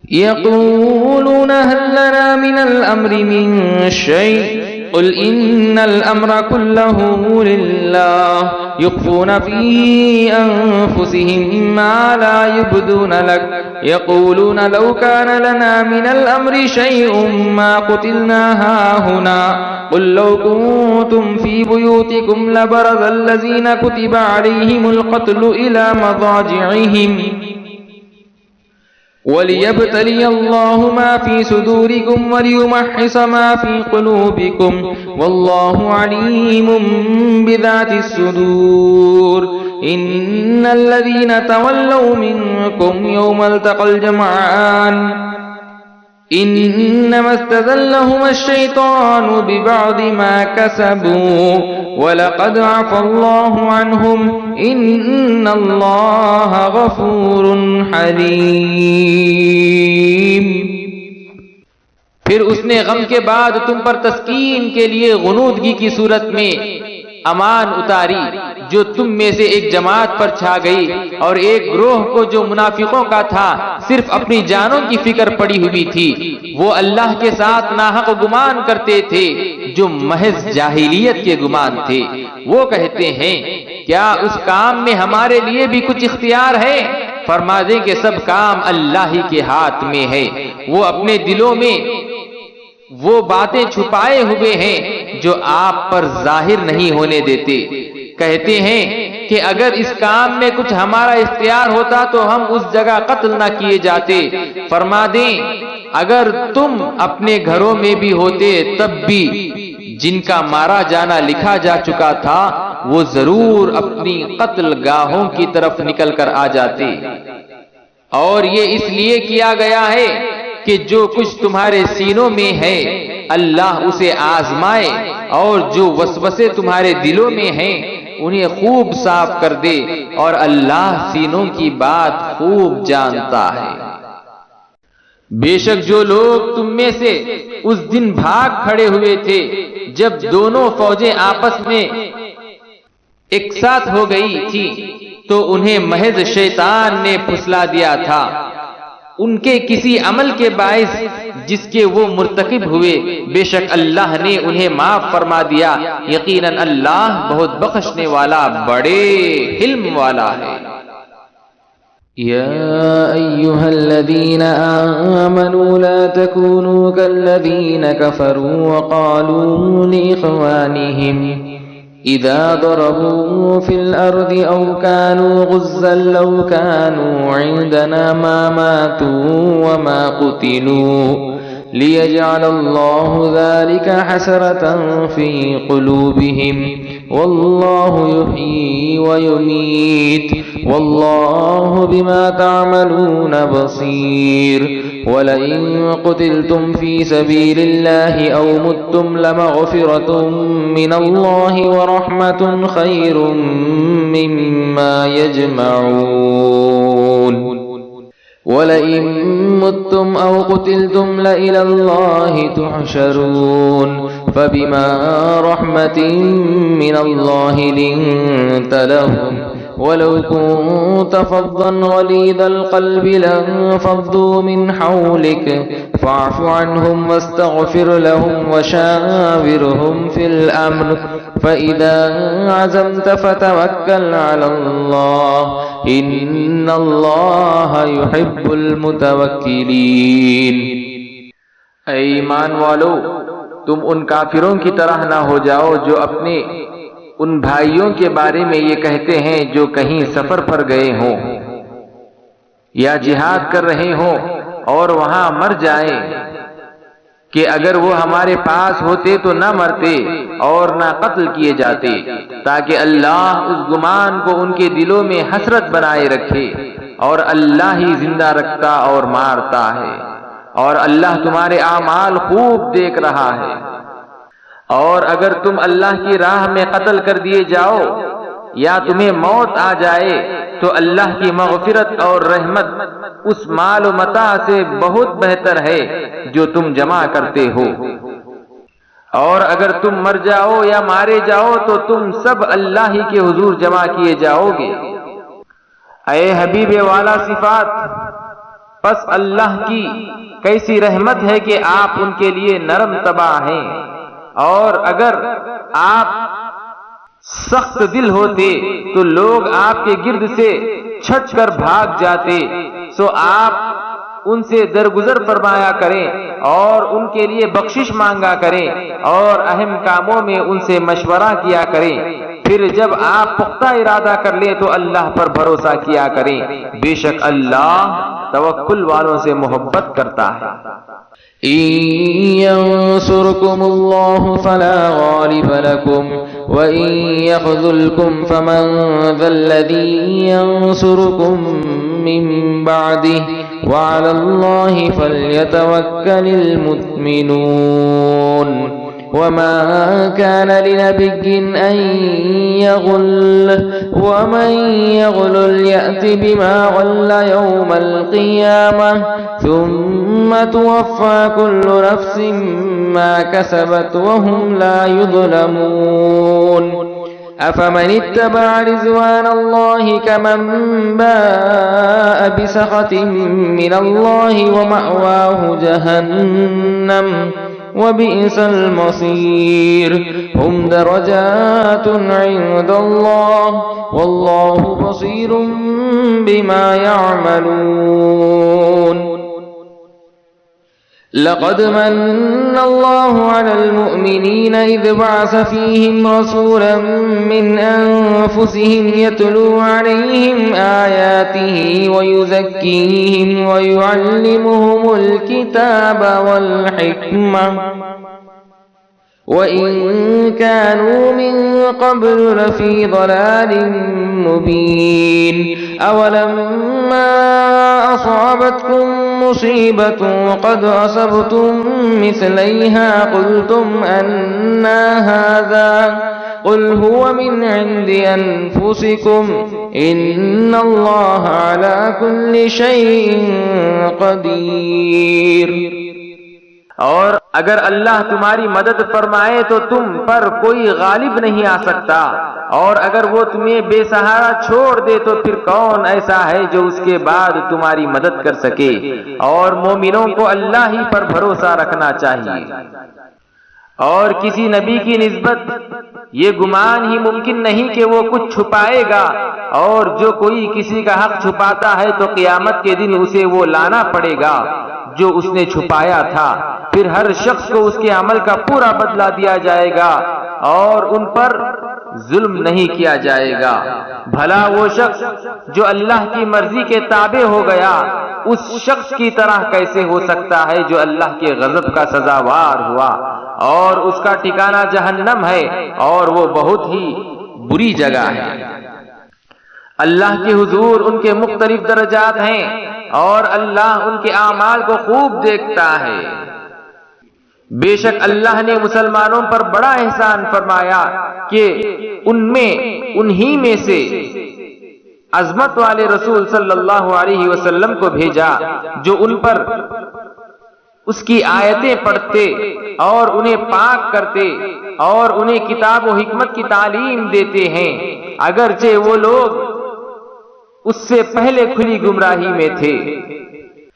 يقولون هل لنا من الأمر من شيء قل إن الأمر كله لله يخفون في أنفسهم ما لا يبدون لك يقولون لو كان لنا من الأمر شيء ما قتلنا هاهنا قل لو كنتم في بيوتكم لبرز الذين كتب عليهم القتل إلى مضاجعهم وَلِيَبْتَلِيَ اللَّهُ مَا فِي صُدُورِكُمْ وَلِيُمَحِّصَ مَا فِي قُلُوبِكُمْ وَاللَّهُ عَلِيمٌ بِذَاتِ الصُّدُورِ إِنَّ الَّذِينَ تَوَلَّوْا مِنكُمْ يَوْمَ الْتَقَى الْجَمْعَانِ إِنَّمَا اسْتَزَلَّهُمَ الشَّيْطَانُ بِبَعْضِ مَا كَسَبُوا وَلَقَدْ عَفَا اللَّهُ عَنْهُمْ إِنَّ اللَّهَ غَفُورٌ حَلِيمٌ۔ پھر اس نے غم کے بعد تم پر تسکین کے لیے غنودگی کی صورت میں امان اتاری جو تم میں سے ایک جماعت پر چھا گئی، اور ایک گروہ کو جو منافقوں کا تھا صرف اپنی جانوں کی فکر پڑی ہوئی تھی، وہ اللہ کے ساتھ ناحق گمان کرتے تھے جو محض جاہلیت کے گمان تھے۔ وہ کہتے ہیں کیا اس کام میں ہمارے لیے بھی کچھ اختیار ہے؟ فرما دیں کہ سب کام اللہ ہی کے ہاتھ میں ہے، وہ اپنے دلوں میں وہ باتیں چھپائے ہوئے ہیں جو آپ پر ظاہر نہیں ہونے دیتے۔ کہتے ہیں کہ اگر اس کام میں کچھ ہمارا اختیار ہوتا تو ہم اس جگہ قتل نہ کیے جاتے۔ فرما دیں اگر تم اپنے گھروں میں بھی ہوتے تب بھی جن کا مارا جانا لکھا جا چکا تھا وہ ضرور اپنی قتل گاہوں کی طرف نکل کر آ جاتے، اور یہ اس لیے کیا گیا ہے کہ جو کچھ تمہارے سینوں میں ہے اللہ اسے آزمائے، اور جو وسوسے تمہارے دلوں میں ہیں انہیں خوب صاف کر دے، اور اللہ سینوں کی بات خوب جانتا ہے۔ بے شک جو لوگ تم میں سے اس دن بھاگ کھڑے ہوئے تھے جب دونوں فوجیں آپس میں ایک ساتھ ہو گئی تھی تو انہیں محض شیطان نے پھسلا دیا تھا ان کے کسی عمل کے باعث جس کے وہ مرتکب ہوئے، بے شک اللہ نے انہیں معاف فرما دیا، یقیناً اللہ بہت بخشنے والا بڑے حلم والا ہے۔ يا أيها الذين آمنوا لا تكونوا كالذين كفروا وقالوا لإخوانهم إذا ضربوا في الأرض أو كانوا غزا لو كانوا عندنا ما ماتوا وما قتلوا ليجعل الله ذلك حسرة في قلوبهم والله يحيي ويميت والله بما تعملون بصير ولئن قتلتم في سبيل الله أو متم لمغفرة من الله ورحمة خير مما يجمعون ولئن متم أو قتلتم لإلى الله تحشرون فبما رحمة من الله لنت لهم ولو كنت فظا غليظ القلب لانفضوا من حولك فاعف عنهم واستغفر لهم وشاورهم في الأمر فإذا عزمت فتوكل على الله إن الله يحب المتوكلين۔ اے ایمان والو، تم ان کافروں کی طرح نہ ہو جاؤ جو اپنے ان بھائیوں کے بارے میں یہ کہتے ہیں جو کہیں سفر پر گئے ہوں یا جہاد کر رہے ہوں اور وہاں مر جائیں کہ اگر وہ ہمارے پاس ہوتے تو نہ مرتے اور نہ قتل کیے جاتے، تاکہ اللہ اس گمان کو ان کے دلوں میں حسرت بنائے رکھے، اور اللہ ہی زندہ رکھتا اور مارتا ہے، اور اللہ تمہارے اعمال خوب دیکھ رہا ہے۔ اور اگر تم اللہ کی راہ میں قتل کر دیے جاؤ یا تمہیں موت آ جائے تو اللہ کی مغفرت اور رحمت اس مال و متاع سے بہت بہتر ہے جو تم جمع کرتے ہو، اور اگر تم مر جاؤ یا مارے جاؤ تو تم سب اللہ ہی کے حضور جمع کیے جاؤ گے۔ اے حبیب والا صفات، پس اللہ کی کیسی رحمت ہے کہ آپ ان کے لیے نرم طبع ہیں، اور اگر آپ سخت دل ہوتے تو لوگ آپ کے گرد سے چھٹ کر بھاگ جاتے، سو آپ ان سے درگزر فرمایا کریں اور ان کے لیے بخشش مانگا کریں اور اہم کاموں میں ان سے مشورہ کیا کریں، پھر جب آپ پختہ ارادہ کر لیں تو اللہ پر بھروسہ کیا کریں، بے شک اللہ توکل والوں سے محبت کرتا ہے۔ إن ينصركم الله فلا غالب لكم وإن يخذلكم فمن ذا الذي ينصركم من بعده وعلى الله فليتوكل المؤمنون۔ وما كان لنبي أن يغل ومن يغل يأت بما غل يوم القيامة ثم توفى كل نفس ما كسبت وهم لا يظلمون۔ أفمن اتبع رضوان الله كمن باء بسخط من الله ومأواه جهنم وبئس المصير۔ هم درجات عند الله والله بصير بما يعملون۔ لقد من الله على المؤمنين إذ بعث فيهم رسولا من أنفسهم يتلو عليهم آياته ويزكيهم ويعلمهم الكتاب والحكمة وإن كانوا من قبل لفي ضلال مبين۔ أولما أصابتكم مصيبة قد أصبتم مثليها قلتم أنى هذا قل هو من عند أنفسكم إن الله على كل شيء قدير۔ اور اگر اللہ تمہاری مدد فرمائے تو تم پر کوئی غالب نہیں آ سکتا، اور اگر وہ تمہیں بے سہارا چھوڑ دے تو پھر کون ایسا ہے جو اس کے بعد تمہاری مدد کر سکے۔ اور مومنوں کو اللہ ہی پر بھروسہ رکھنا چاہیے، اور کسی نبی کی نسبت یہ گمان ہی ممکن نہیں کہ وہ کچھ چھپائے گا، اور جو کوئی کسی کا حق چھپاتا ہے تو قیامت کے دن اسے وہ لانا پڑے گا جو اس نے چھپایا تھا، پھر ہر شخص کو اس کے عمل کا پورا بدلہ دیا جائے گا اور ان پر ظلم نہیں کیا جائے گا۔ بھلا وہ شخص جو اللہ کی مرضی کے تابع ہو گیا اس شخص کی طرح کیسے ہو سکتا ہے جو اللہ کے غضب کا سزاوار ہوا، اور اس کا ٹھکانہ جہنم ہے اور وہ بہت ہی بری جگہ ہے۔ اللہ کے حضور ان کے مختلف درجات ہیں اور اللہ ان کے اعمال کو خوب دیکھتا ہے۔ بے شک اللہ نے مسلمانوں پر بڑا احسان فرمایا کہ انہی میں سے عظمت والے رسول صلی اللہ علیہ وسلم کو بھیجا جو ان پر اس کی آیتیں پڑھتے اور انہیں پاک کرتے اور انہیں کتاب و حکمت کی تعلیم دیتے ہیں، اگرچہ وہ لوگ اس سے پہلے کھلی گمراہی میں تھے۔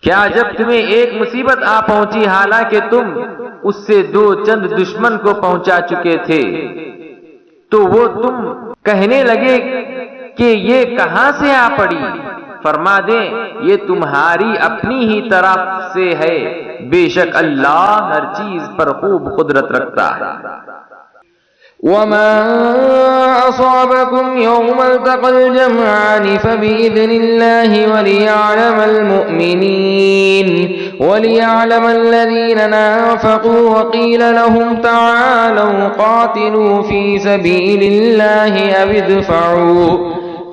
کیا جب تمہیں ایک مصیبت آ پہنچی حالانکہ تم اس سے دو چند دشمن کو پہنچا چکے تھے تو وہ تم کہنے لگے کہ یہ کہاں سے آ پڑی؟ فرما دیں یہ تمہاری اپنی ہی طرف سے ہے، بے شک اللہ ہر چیز پر خوب قدرت رکھتا ہے۔ وما أصابكم يوم التقى الجمعان فبإذن الله وليعلم الذين نافقوا وقيل لهم تعالوا قاتلوا في سبيل الله أو ادفعوا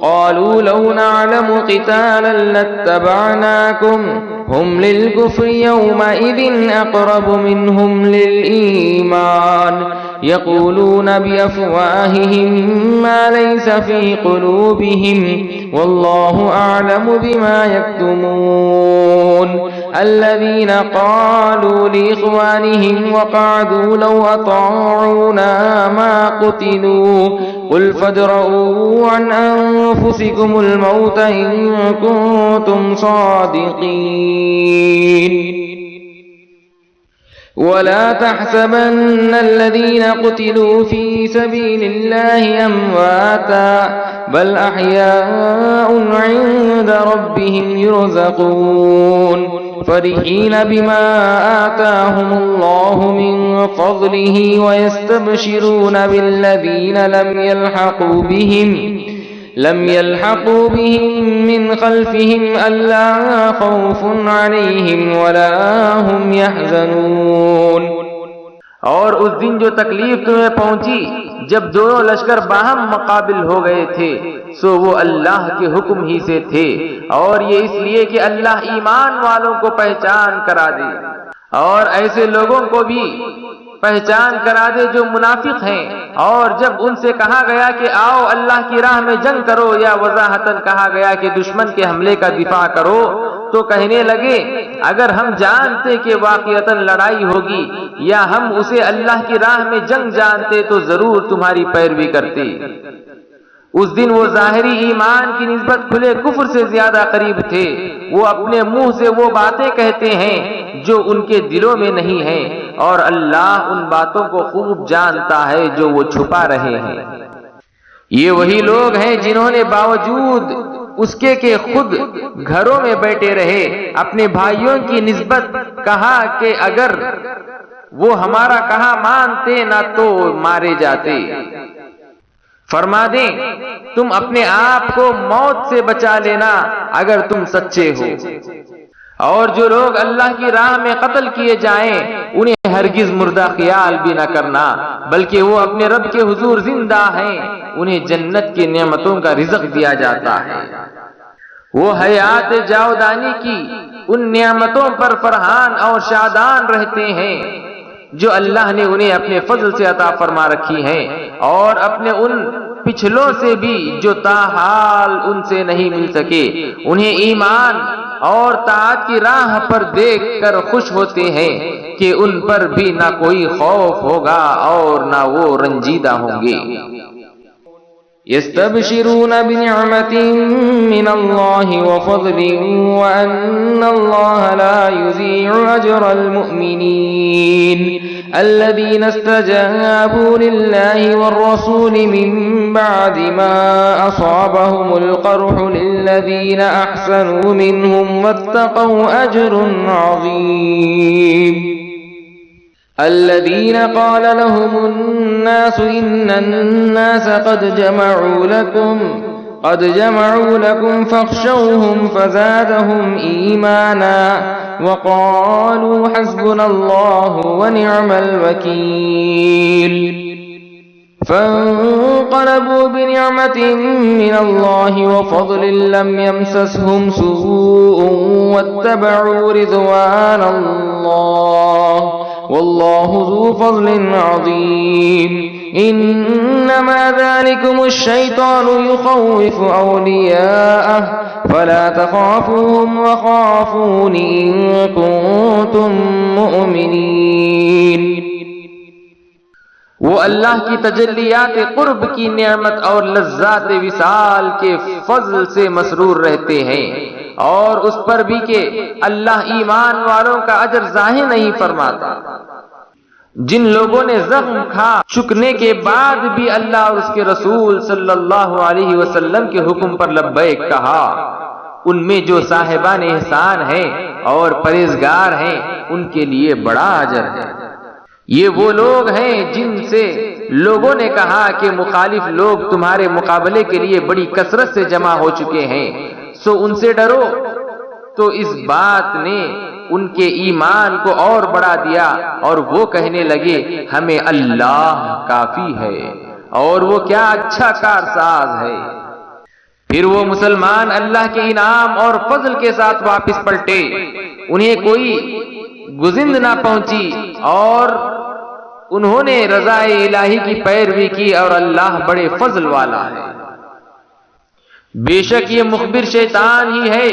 قالوا لو نعلم قتالا لاتبعناكم هم للكفر يومئذ أقرب منهم للإيمان يقولون بأفواههم ما ليس في قلوبهم والله أعلم بما يكتمون الذين قالوا لإخوانهم وقعدوا لو أطاعونا ما قتلوا قل فادرءوا عن أنفسكم الموت إن كنتم صادقين ولا تحسبن الذين قتلوا في سبيل الله أمواتا بل أحياء عند ربهم يرزقون فرحين بما آتاهم الله من فضله ويستبشرون بالذين لم يلحقوا بهم من خلفهم ألا خوف عليهم ولا هم يحزنون۔ اور اس دن جو تکلیف تمہیں پہنچی جب دونوں لشکر باہم مقابل ہو گئے تھے سو وہ اللہ کے حکم ہی سے تھے، اور یہ اس لیے کہ اللہ ایمان والوں کو پہچان کرا دے اور ایسے لوگوں کو بھی پہچان کرا دے جو منافق ہیں۔ اور جب ان سے کہا گیا کہ آؤ اللہ کی راہ میں جنگ کرو یا وضاحتاً کہا گیا کہ دشمن کے حملے کا دفاع کرو تو کہنے لگے اگر ہم جانتے کہ واقعتاً لڑائی ہوگی یا ہم اسے اللہ کی راہ میں جنگ جانتے تو ضرور تمہاری پیروی کرتے۔ اس دن وہ ظاہری ایمان کی نسبت کھلے کفر سے زیادہ قریب تھے، وہ اپنے منہ سے وہ باتیں کہتے ہیں جو ان کے دلوں میں نہیں ہیں، اور اللہ ان باتوں کو خوب جانتا ہے جو وہ چھپا رہے ہیں۔ یہ وہی لوگ ہیں جنہوں نے باوجود اس کے کہ خود گھروں میں بیٹھے رہے اپنے بھائیوں کی نسبت کہا کہ اگر وہ ہمارا کہا مانتے نہ تو مارے جاتے۔ فرما دیں تم اپنے آپ کو موت سے بچا لینا اگر تم سچے ہو، اور جو لوگ اللہ کی راہ میں قتل کیے جائیں انہیں ہرگز مردہ خیال بھی نہ کرنا، بلکہ وہ اپنے رب کے حضور زندہ ہیں، انہیں جنت کی نعمتوں کا رزق دیا جاتا ہے، وہ حیات جاودانی کی ان نعمتوں پر فرحان اور شادان رہتے ہیں جو اللہ نے انہیں اپنے فضل سے عطا فرما رکھی ہیں، اور اپنے ان پچھلوں سے بھی جو تاحال ان سے نہیں مل سکے انہیں ایمان اور طاعت کی راہ پر دیکھ کر خوش ہوتے ہیں کہ ان پر بھی نہ کوئی خوف ہوگا اور نہ وہ رنجیدہ ہوں گے۔ يستبشرون بنعمة من الله وفضل وأن الله لا يضيع أجر المؤمنين الذين استجابوا لله والرسول من بعد ما أصابهم القرح للذين أحسنوا منهم واتقوا أجر عظيم الذين قال لهم الناس إن الناس قد جمعوا لكم فاخشوهم فزادهم إيمانا وقالوا حسبنا الله ونعم الوكيل فانقلبوا بنعمة من الله وفضل لم يمسسهم سوء واتبعوا رضوان الله والله ذو فضل عظيم إنما ذلكم الشيطان يخوف أولياءه فلا تخافوهم وخافون إن كنتم مؤمنين وہ اللہ کی تجلیات قرب کی نعمت اور لذات وصال کے فضل سے مسرور رہتے ہیں، اور اس پر بھی کہ اللہ ایمان والوں کا اجر ضائع نہیں فرماتا۔ جن لوگوں نے زخم کھا چکنے کے بعد بھی اللہ اور اس کے رسول صلی اللہ علیہ وسلم کے حکم پر لبیک کہا، ان میں جو صاحبان احسان ہیں اور پرہیزگار ہیں ان کے لیے بڑا اجر ہے۔ یہ وہ لوگ ہیں جن سے لوگوں نے کہا کہ مخالف لوگ تمہارے مقابلے کے لیے بڑی کثرت سے جمع ہو چکے ہیں، سو ان سے ڈرو۔ تو اس بات نے ان کے ایمان کو اور بڑھا دیا، اور وہ کہنے لگے ہمیں اللہ کافی ہے، اور وہ کیا اچھا کارساز ہے۔ پھر وہ مسلمان اللہ کے انعام اور فضل کے ساتھ واپس پلٹے، انہیں کوئی گزند نہ پہنچی، اور انہوں نے رضا الہی کی پیروی کی، اور اللہ بڑے فضل والا ہے۔ بے شک یہ مخبر شیطان ہی ہے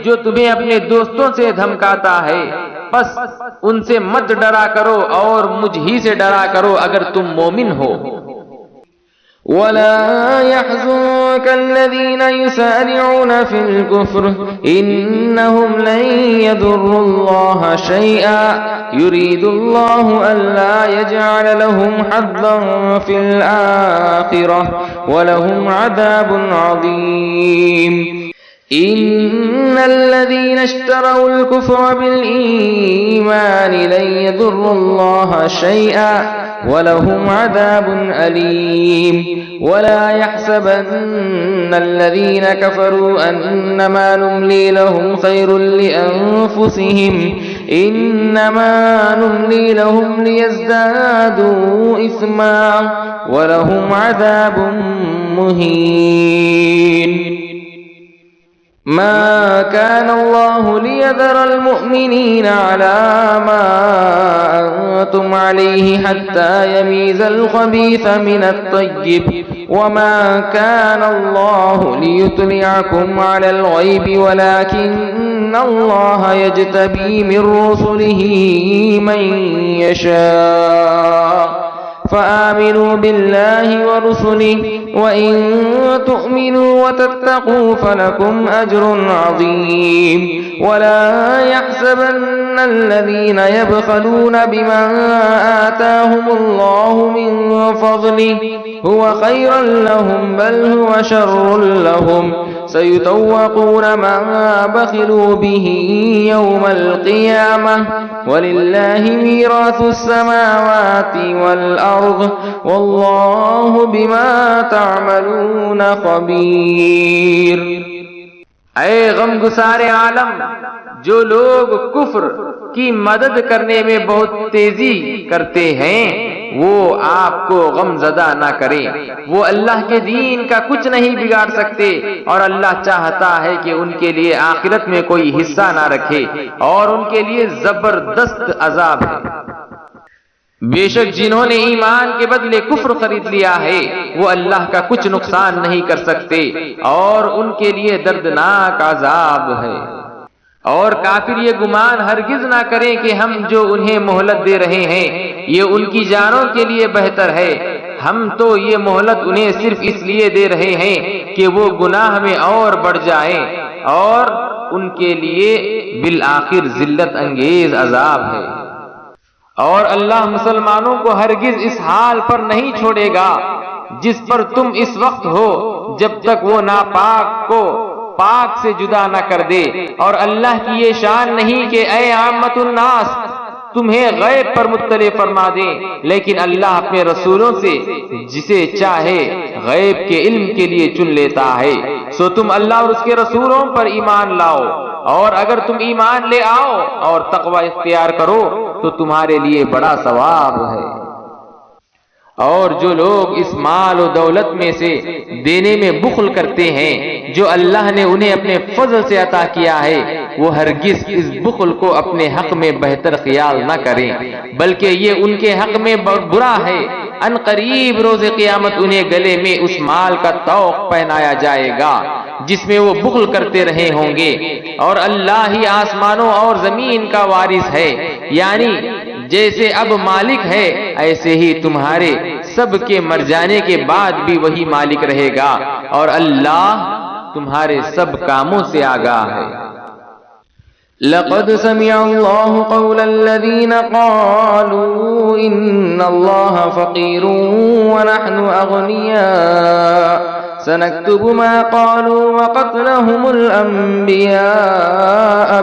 جو تمہیں اپنے دوستوں سے دھمکاتا ہے، بس ان سے مت ڈرا کرو اور مجھ ہی سے ڈرا کرو اگر تم مومن ہو۔ ولا يحزنك الذين يسارعون في الكفر إنهم لن يضروا الله شيئا يريد الله ألا يجعل لهم حظا في الآخرة ولهم عذاب عظيم إن الذين اشتروا الكفر بالإيمان لن يضروا الله شيئا ولهم عذاب أليم ولا يحسبن الذين كفروا أنما نملي لهم خير لأنفسهم إنما نملي لهم ليزدادوا إثما ولهم عذاب مهين ما كان الله ليذر المؤمنين على ما أنتم عليه حتى يميز الخبيث من الطيب وما كان الله ليطلعكم على الغيب ولكن الله يجتبي من رسله من يشاء فآمنوا بالله ورسله وإن تؤمنوا وتتقوا فلكم أجر عظيم ولا يحسبن الذين يبخلون بما آتاهم الله من فضله هو خيرا لهم بل هو شر لهم سيطوقون ما بخلوا به يوم القيامة ولله ميراث السماوات والأرض والله بما تعملون خبير۔ اے غم گسار عالم، جو لوگ کفر کی مدد کرنے میں بہت تیزی کرتے ہیں وہ آپ کو غم زدہ نہ کریں، وہ اللہ کے دین کا کچھ نہیں بگاڑ سکتے، اور اللہ چاہتا ہے کہ ان کے لیے آخرت میں کوئی حصہ نہ رکھے، اور ان کے لیے زبردست عذاب ہے۔ بے شک جنہوں نے ایمان کے بدلے کفر خرید لیا ہے وہ اللہ کا کچھ نقصان نہیں کر سکتے، اور ان کے لیے دردناک عذاب ہے۔ اور کافر یہ گمان ہرگز نہ کریں کہ ہم جو انہیں مہلت دے رہے ہیں یہ ان کی جانوں کے لیے بہتر ہے، ہم تو یہ مہلت انہیں صرف اس لیے دے رہے ہیں کہ وہ گناہ میں اور بڑھ جائیں، اور ان کے لیے بالآخر ذلت انگیز عذاب ہے۔ اور اللہ مسلمانوں کو ہرگز اس حال پر نہیں چھوڑے گا جس پر تم اس وقت ہو، جب تک وہ ناپاک کو پاک سے جدا نہ کر دے۔ اور اللہ کی یہ شان نہیں کہ اے عامت الناس تمہیں غیب پر مطلع فرما دے، لیکن اللہ اپنے رسولوں سے جسے چاہے غیب کے علم کے لیے چن لیتا ہے۔ سو تم اللہ اور اس کے رسولوں پر ایمان لاؤ، اور اگر تم ایمان لے آؤ اور تقوی اختیار کرو تو تمہارے لیے بڑا ثواب ہے۔ اور جو لوگ اس مال و دولت میں سے دینے میں بخل کرتے ہیں جو اللہ نے انہیں اپنے فضل سے عطا کیا ہے، وہ ہرگز اس بخل کو اپنے حق میں بہتر خیال نہ کریں، بلکہ یہ ان کے حق میں برا ہے۔ ان قریب روز قیامت انہیں گلے میں اس مال کا طوق پہنایا جائے گا جس میں وہ بخل کرتے رہے ہوں گے، اور اللہ ہی آسمانوں اور زمین کا وارث ہے، یعنی جیسے اب مالک ہے ایسے ہی تمہارے سب کے مر جانے کے بعد بھی وہی مالک رہے گا، اور اللہ تمہارے سب کاموں سے آگاہ ہے۔ لقد سمع الله قول الذين قالوا إن الله فقير ونحن أغنياء سنكتب ما قالوا وقتلهم الأنبياء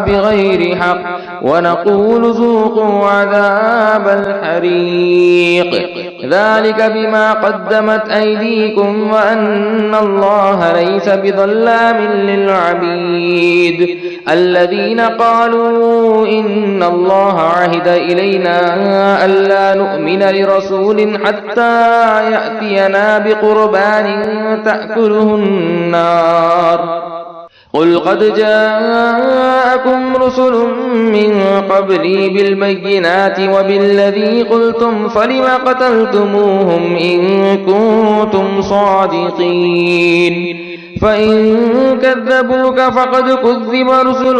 بغير حق ونقول ذوقوا عذاب الحريق ذلك بما قدمت أيديكم وأن الله ليس بظلام للعبيد الذين قالوا إن الله عهد إلينا ألا نؤمن لرسول حتى يأتينا بقربان تأكله النار قل قد جاءكم رسل من قبلي بالبينات وبالذي قلتم فلم قتلتموهم إن كنتم صادقين فإن كذبوك فقد كذب رسل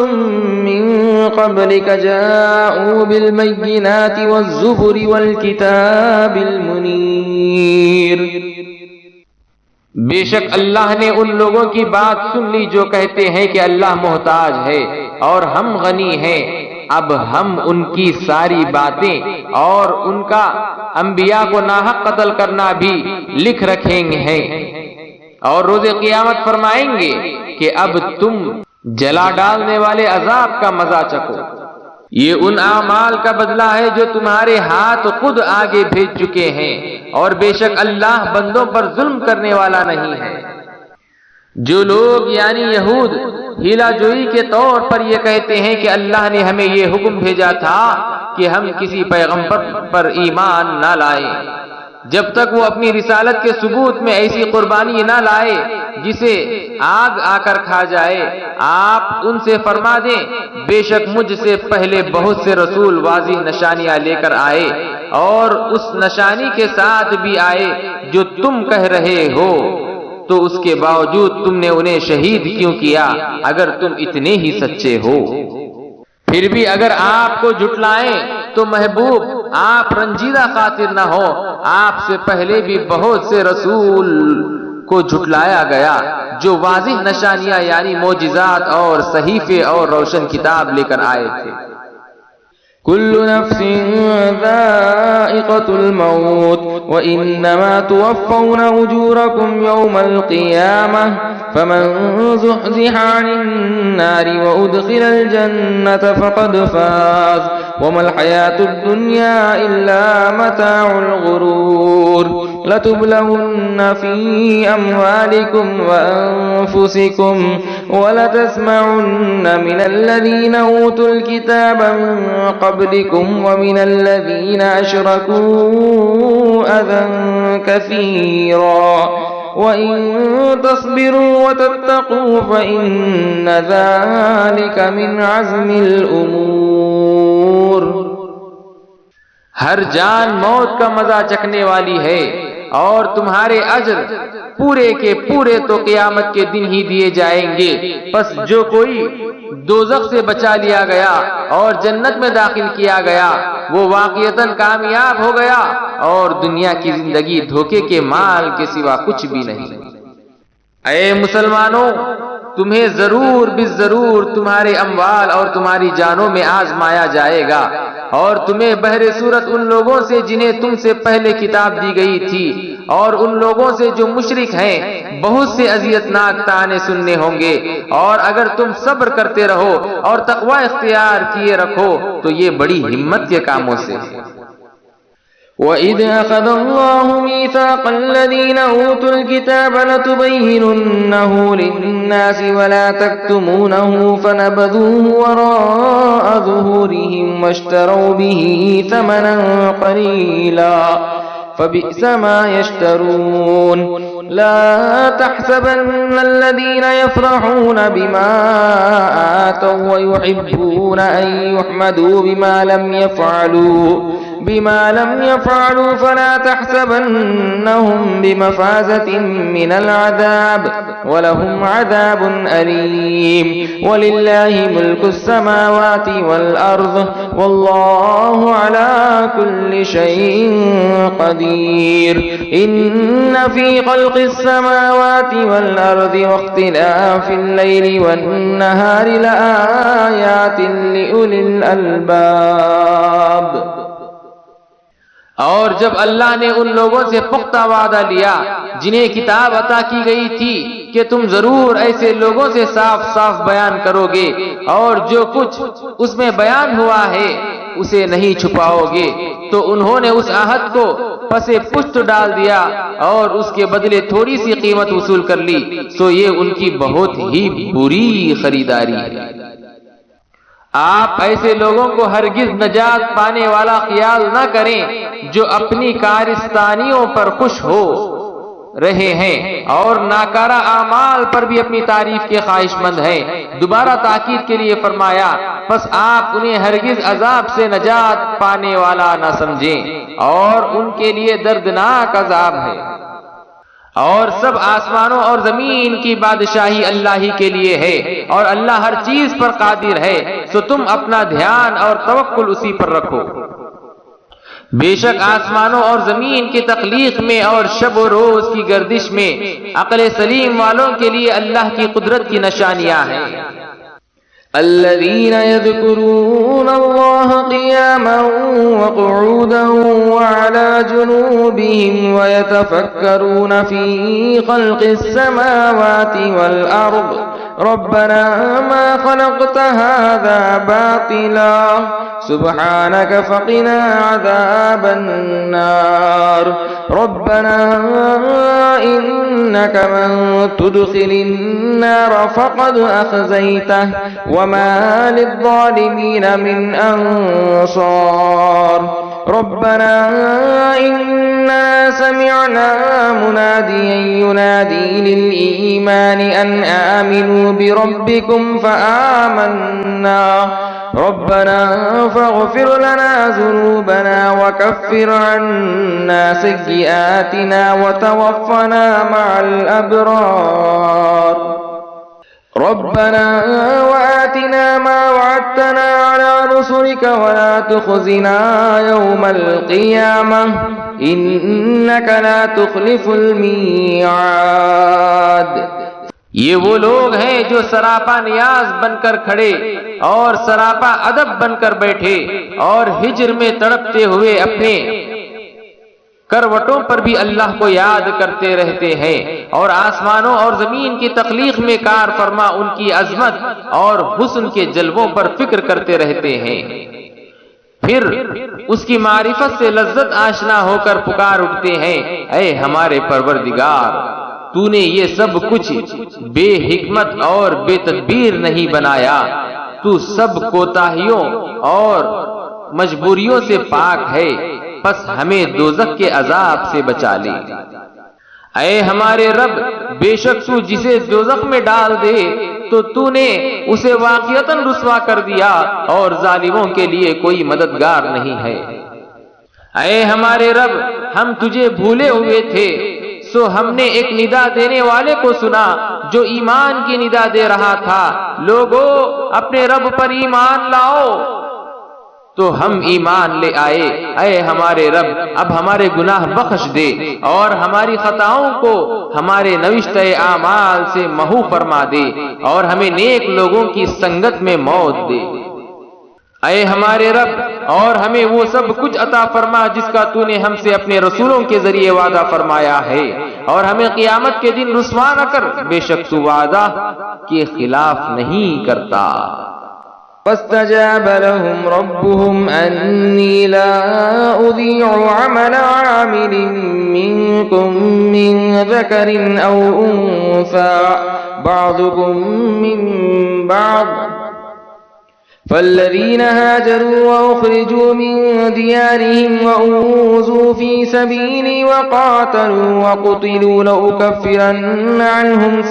من قبلك جاءوا بالبينات والزبر والكتاب المنير۔ بے شک اللہ نے ان لوگوں کی بات سن لی جو کہتے ہیں کہ اللہ محتاج ہے اور ہم غنی ہیں۔ اب ہم ان کی ساری باتیں اور ان کا انبیاء کو ناحق قتل کرنا بھی لکھ رکھیں گے، اور روز قیامت فرمائیں گے کہ اب تم جلا ڈالنے والے عذاب کا مزہ چکھو۔ یہ ان اعمال کا بدلہ ہے جو تمہارے ہاتھ خود آگے بھیج چکے ہیں، اور بے شک اللہ بندوں پر ظلم کرنے والا نہیں ہے۔ جو لوگ یعنی یہود ہیلا جوئی کے طور پر یہ کہتے ہیں کہ اللہ نے ہمیں یہ حکم بھیجا تھا کہ ہم کسی پیغمبر پر ایمان نہ لائیں جب تک وہ اپنی رسالت کے ثبوت میں ایسی قربانی نہ لائے جسے آگ آ کر کھا جائے، آپ ان سے فرما دیں بے شک مجھ سے پہلے بہت سے رسول واضح نشانیاں لے کر آئے، اور اس نشانی کے ساتھ بھی آئے جو تم کہہ رہے ہو، تو اس کے باوجود تم نے انہیں شہید کیوں کیا اگر تم اتنے ہی سچے ہو؟ پھر بھی اگر آپ کو جھٹلائیں تو محبوب آپ رنجیدہ خاطر نہ ہو، آپ سے پہلے بھی بہت سے رسول کو جھٹلایا گیا جو واضح نشانیاں یعنی معجزات اور صحیفے اور روشن کتاب لے کر آئے تھے۔ كل نفس ذائقة الموت وإنما توفون أجوركم يوم القيامة فمن زحزح عن النار وأدخل الجنة فقد فاز وما الحياة الدنيا إلا متاع الغرور لتبلون في أموالكم وأنفسكم ولتسمعن من الذين أوتوا الكتاب من قبلكم ومن الذين أشركوا أذى كثيرا وإن تصبروا وتتقوا فإن ذلك من عزم الأمور۔ ہر جان موت کا مزہ چکھنے والی ہے، اور تمہارے اجر پورے کے پورے تو قیامت کے دن ہی دیے جائیں گے۔ پس جو کوئی دوزخ سے بچا لیا گیا اور جنت میں داخل کیا گیا وہ واقعتاً کامیاب ہو گیا، اور دنیا کی زندگی دھوکے کے مال کے سوا کچھ بھی نہیں۔ اے مسلمانوں، تمہیں ضرور بالضرور تمہارے اموال اور تمہاری جانوں میں آزمایا جائے گا، اور تمہیں بہر صورت ان لوگوں سے جنہیں تم سے پہلے کتاب دی گئی تھی اور ان لوگوں سے جو مشرک ہیں بہت سے اذیتناک طعنے سننے ہوں گے، اور اگر تم صبر کرتے رہو اور تقوی اختیار کیے رکھو تو یہ بڑی ہمت کے کاموں سے ہے۔ وَإِذْ أَخَذَ اللَّهُ مِيثَاقَ الَّذِينَ أُوتُوا الْكِتَابَ لَتُبَيِّنُنَّهُ لِلنَّاسِ وَلَا تَكْتُمُونَهُ فَنَبَذُوهُ وَرَاءَ ظُهُورِهِمْ وَاشْتَرَوْا بِهِ ثَمَنًا قَلِيلًا فَبِئْسَ مَا يَشْتَرُونَ لَا تَحْسَبَنَّ الَّذِينَ يَفْرَحُونَ بِمَا آتَوْا وَيُحِبُّونَ أَن يُحْمَدُوا بِمَا لَمْ يَفْعَلُوا بما لم يفعلوا فلا تحسبنهم بمفازة من العذاب ولهم عذاب أليم ولله ملك السماوات والأرض والله على كل شيء قدير إن في خلق السماوات والأرض واختلاف الليل والنهار لآيات لأولي الألباب۔ اور جب اللہ نے ان لوگوں سے پختہ وعدہ لیا جنہیں کتاب عطا کی گئی تھی کہ تم ضرور ایسے لوگوں سے صاف صاف بیان کرو گے اور جو کچھ اس میں بیان ہوا ہے اسے نہیں چھپاؤ گے، تو انہوں نے اس عہد کو پس پشت ڈال دیا اور اس کے بدلے تھوڑی سی قیمت وصول کر لی، سو یہ ان کی بہت ہی بری خریداری ہے۔ آپ ایسے لوگوں کو ہرگز نجات پانے والا خیال نہ کریں جو اپنی کارستانیوں پر خوش ہو رہے ہیں اور ناکارہ اعمال پر بھی اپنی تعریف کے خواہش مند ہیں۔ دوبارہ تاکید کے لیے فرمایا، پس آپ انہیں ہرگز عذاب سے نجات پانے والا نہ سمجھیں اور ان کے لیے دردناک عذاب ہے۔ اور سب آسمانوں اور زمین کی بادشاہی اللہ ہی کے لیے ہے اور اللہ ہر چیز پر قادر ہے، سو تم اپنا دھیان اور توکل اسی پر رکھو۔ بے شک آسمانوں اور زمین کی تخلیق میں اور شب و روز کی گردش میں عقل سلیم والوں کے لیے اللہ کی قدرت کی نشانیاں ہیں۔ الذين يذكرون الله قياما وقعودا وعلى جنوبهم ويتفكرون في خلق السماوات والأرض ربنا ما خلقت هذا باطلا سبحانك فقنا عذاب النار ربنا إنك من تدخل النار فقد أخزيته وما للظالمين من أنصار ربنا إنا سمعنا مناديا ينادي للإيمان أن آمنوا بربكم فآمنا ربنا فاغفر لنا ذنوبنا وكفر عنا سيئاتنا وتوفنا مع الأبرار ربنا وآتنا ما وعدتنا على رسلك ولا تخزنا يوم القيامة إنك لا تخلف الميعاد۔ یہ وہ لوگ ہیں جو سراپا نیاز بن کر کھڑے اور سراپا ادب بن کر بیٹھے اور ہجر میں تڑپتے ہوئے اپنے کروٹوں پر بھی اللہ کو یاد کرتے رہتے ہیں اور آسمانوں اور زمین کی تخلیق میں کار فرما ان کی عظمت اور حسن کے جلووں پر فکر کرتے رہتے ہیں، پھر اس کی معرفت سے لذت آشنا ہو کر پکار اٹھتے ہیں، اے ہمارے پروردگار، تو نے یہ سب کچھ بے حکمت اور بے تدبیر نہیں بنایا، تو سب کوتاہیوں اور مجبوریوں سے پاک ہے، پس ہمیں دوزخ کے عذاب سے بچا لے۔ اے ہمارے رب، بے شک تو جسے دوزخ میں ڈال دے تو نے اسے واقعتاً رسوا کر دیا اور ظالموں کے لیے کوئی مددگار نہیں ہے۔ اے ہمارے رب، ہم تجھے بھولے ہوئے تھے، سو ہم نے ایک ندا دینے والے کو سنا جو ایمان کی ندا دے رہا تھا، لوگو اپنے رب پر ایمان لاؤ، تو ہم ایمان لے آئے۔ اے ہمارے رب، اب ہمارے گناہ بخش دے اور ہماری خطاؤں کو ہمارے نوشتہ اعمال سے محو فرما دے اور ہمیں نیک لوگوں کی سنگت میں موت دے۔ اے ہمارے رب، اور ہمیں وہ سب کچھ عطا فرما جس کا تو نے ہم سے اپنے رسولوں کے ذریعے وعدہ فرمایا ہے، اور ہمیں قیامت کے دن رسوا نہ کر، بے شک تو وعدہ کے خلاف نہیں کرتا۔ فاستجاب لهم ربهم أني لا أضيع عمل عامل منكم من ذكر أو أنثى بعضكم من بعض فالذين هاجروا وأخرجوا من ديارهم وأوذوا في سبيلي وقاتلوا وقتلوا لأكفرن عنهم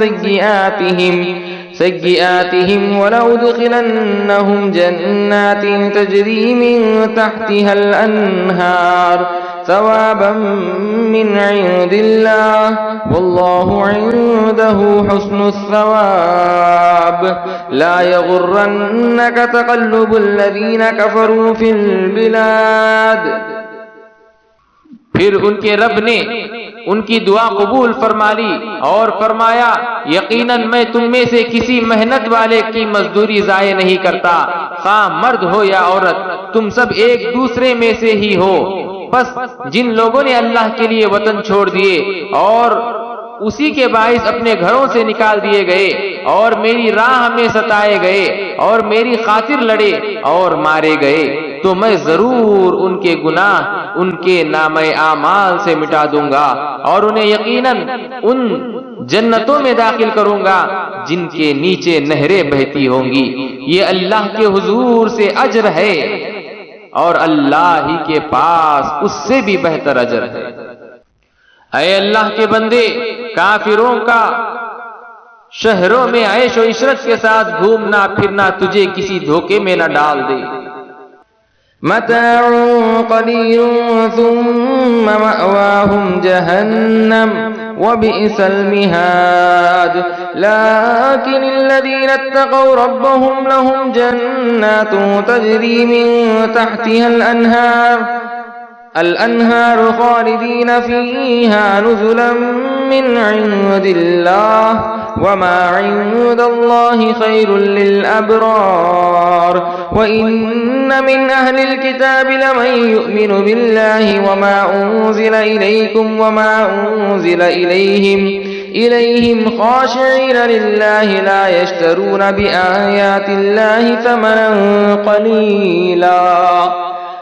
سيئاتهم ولأدخلنهم جنات تجري من تحتها الأنهار ثوابا من عند الله والله عنده حسن الثواب لا يغرنك تقلب الذين كفروا في البلاد. پھر ان کے رب نے ان کی دعا قبول فرما لی اور فرمایا یقیناً میں تم میں سے کسی محنت والے کی مزدوری ضائع نہیں کرتا، خواہ مرد ہو یا عورت، تم سب ایک دوسرے میں سے ہی ہو. بس جن لوگوں نے اللہ کے لیے وطن چھوڑ دیے اور اسی کے باعث اپنے گھروں سے نکال دیے گئے اور میری راہ میں ستائے گئے اور میری خاطر لڑے اور مارے گئے، تو میں ضرور ان کے گناہ ان کے نامہ اعمال سے مٹا دوں گا اور انہیں یقیناً ان جنتوں میں داخل کروں گا جن کے نیچے نہریں بہتی ہوں گی. یہ اللہ کے حضور سے اجر ہے اور اللہ ہی کے پاس اس سے بھی بہتر اجر ہے. اے اللہ کے بندے، کافروں کا شہروں میں عیش و عشرت کے ساتھ گھومنا پھرنا تجھے کسی دھوکے میں نہ ڈال دے. متاع قليل ثم مأواهم جهنم وبئس المهاد لكن الذين اتقوا ربهم لهم جنات تجري من تحتها الأنهار خالدين فيها نزلا من عند الله وما عند الله خير للأبرار. وإن من أهل الكتاب لمن يؤمن بالله وما أنزل إليكم وما أنزل إليهم خاشعين لله لا يشترون بآيات الله ثمنا قليلا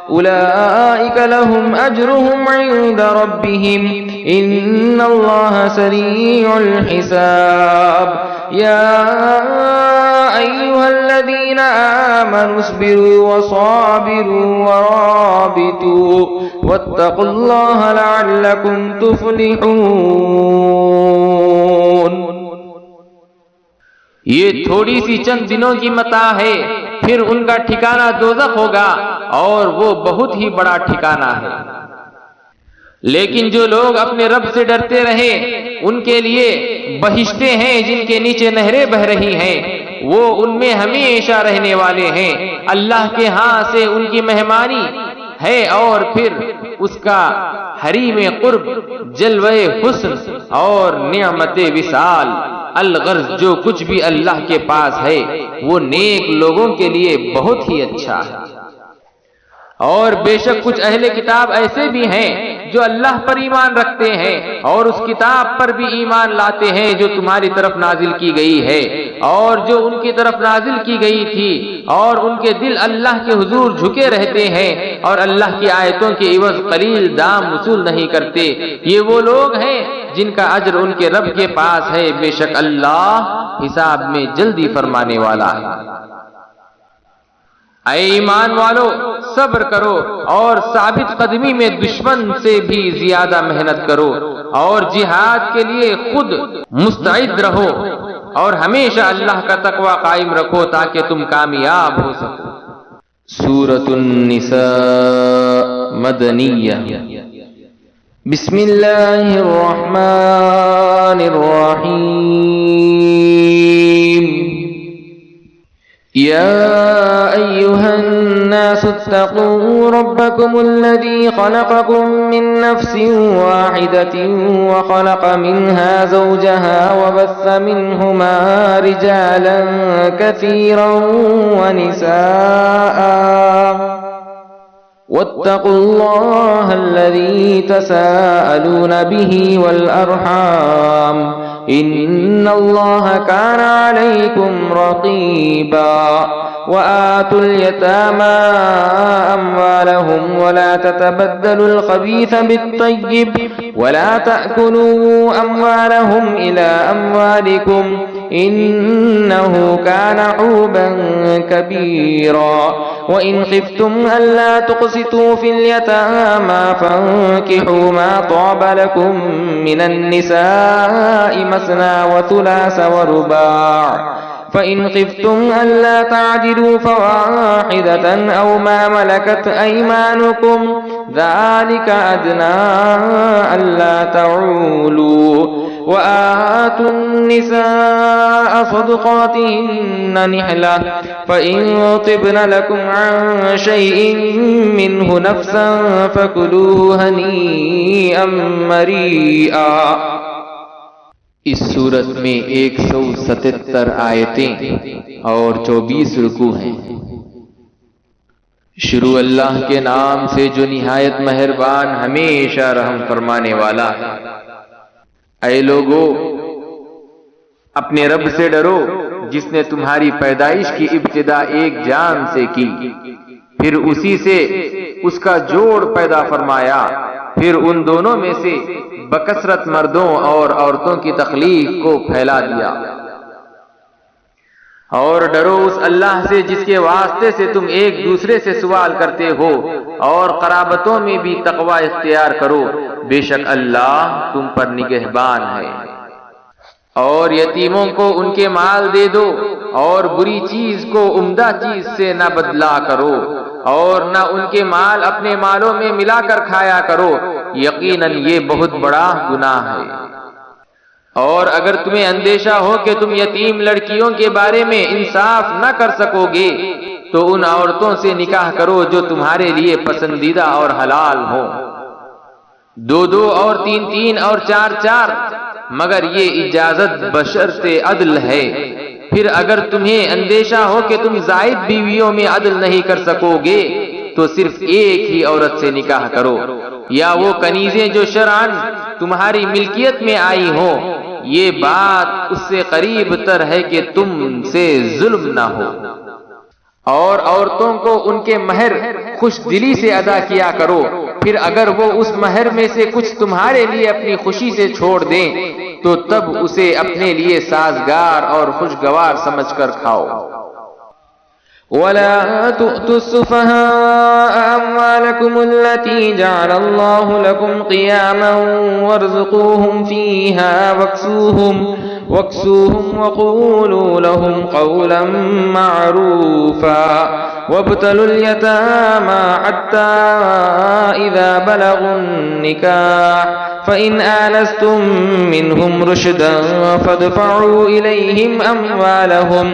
أولئك لهم أجرهم عند ربهم إن الله سريع الحساب. يا أيها الذين آمنوا اصبروا وصابروا ورابطوا واتقوا الله لعلكم تفلحون. یہ تھوڑی سی چند دنوں کی متاع ہے، پھر ان کا ٹھکانہ دوزخ ہوگا اور وہ بہت ہی بڑا ٹھکانہ ہے. لیکن جو لوگ اپنے رب سے ڈرتے رہے ان کے لیے بہشتیں ہیں جن کے نیچے نہریں بہ رہی ہیں، وہ ان میں ہمیشہ رہنے والے ہیں. اللہ کے ہاں سے ان کی مہمانی ہے اور پھر اس کا حریم قرب، جلوہ حسن اور نعمت وصال. الغرض جو کچھ بھی اللہ کے پاس ہے وہ نیک لوگوں کے لیے بہت ہی اچھا ہے. اور بے شک کچھ اہل کتاب ایسے بھی ہیں جو اللہ پر ایمان رکھتے ہیں اور اس کتاب پر بھی ایمان لاتے ہیں جو تمہاری طرف نازل کی گئی ہے اور جو ان کی طرف نازل کی گئی تھی، اور ان کے دل اللہ کے حضور جھکے رہتے ہیں اور اللہ کی آیتوں کے عوض قلیل دام وصول نہیں کرتے. یہ وہ لوگ ہیں جن کا اجر ان کے رب کے پاس ہے، بے شک اللہ حساب میں جلدی فرمانے والا ہے. اے ایمان والو، صبر کرو اور ثابت قدمی میں دشمن سے بھی زیادہ محنت کرو اور جہاد کے لیے خود مستعد رہو اور ہمیشہ اللہ کا تقوی قائم رکھو تاکہ تم کامیاب ہو سکو. سورة النساء مدنیہ. بسم اللہ الرحمن الرحیم. يا أيها الناس اتقوا ربكم الذي خلقكم من نفس واحدة وخلق منها زوجها وبث منهما رجالا كثيرا ونساء واتقوا الله الذي تساءلون به والأرحام إن الله كان عليكم رقيبا وآتوا اليتامى أموالهم ولا تتبدلوا الخبيث بالطيب ولا تأكلوا أموالهم إلى أموالكم إنه كان حوبا كبيرا وإن خفتم ألا تقسطوا في اليتامى فانكحوا ما طاب لكم من النساء مثنى وثلاث ورباع فإن خفتم ألا تعدلوا فواحدة أو ما ملكت أيمانكم ذلك أدنى ألا تعولوا وآتوا النساء صدقاتهن نحلة فإن طبن لكم عن شيء منه نفسا فكلوه هنيئا مريئا۔ اس صورت میں 177 آیتیں اور 24 رکوع ہیں۔ شروع اللہ کے نام سے جو نہایت مہربان ہمیشہ رحم فرمانے والا ہے۔ اے لوگو، اپنے رب سے ڈرو جس نے تمہاری پیدائش کی ابتدا ایک جان سے کی، پھر اسی سے اس کا جوڑ پیدا فرمایا، پھر ان دونوں میں سے بکثرت مردوں اور عورتوں کی تخلیق کو پھیلا دیا۔ اور ڈرو اس اللہ سے جس کے واسطے سے تم ایک دوسرے سے سوال کرتے ہو، اور قرابتوں میں بھی تقوی اختیار کرو، بے شک اللہ تم پر نگہبان ہے۔ اور یتیموں کو ان کے مال دے دو، اور بری چیز کو عمدہ چیز سے نہ بدلا کرو، اور نہ ان کے مال اپنے مالوں میں ملا کر کھایا کرو، یقیناً یہ بہت بڑا گناہ ہے۔ اور اگر تمہیں اندیشہ ہو کہ تم یتیم لڑکیوں کے بارے میں انصاف نہ کر سکو گے تو ان عورتوں سے نکاح کرو جو تمہارے لیے پسندیدہ اور حلال ہوں، 2-2 اور 3-3 اور 4-4، مگر یہ اجازت بشرط عدل ہے۔ پھر اگر تمہیں اندیشہ ہو کہ تم زائد بیویوں میں عدل نہیں کر سکو گے تو صرف ایک ہی عورت سے نکاح کرو، یا وہ کنیزیں جو شرعاً تمہاری ملکیت میں آئی ہوں، یہ بات اس سے قریب تر ہے کہ تم سے ظلم نہ ہو۔ اور عورتوں کو ان کے مہر خوش دلی سے ادا کیا کرو، پھر اگر وہ اس مہر میں سے کچھ تمہارے لیے اپنی خوشی سے چھوڑ دیں تو تب اسے اپنے لیے سازگار اور خوشگوار سمجھ کر کھاؤ۔ ولا تؤتوا السفهاء أموالكم التي جعل الله لكم قياما وارزقوهم فيها واكسوهم وقولوا لهم قولا معروفا وابتلوا اليتامى حتى إذا بلغوا النكاح فإن آنستم منهم رشدا فادفعوا إليهم أموالهم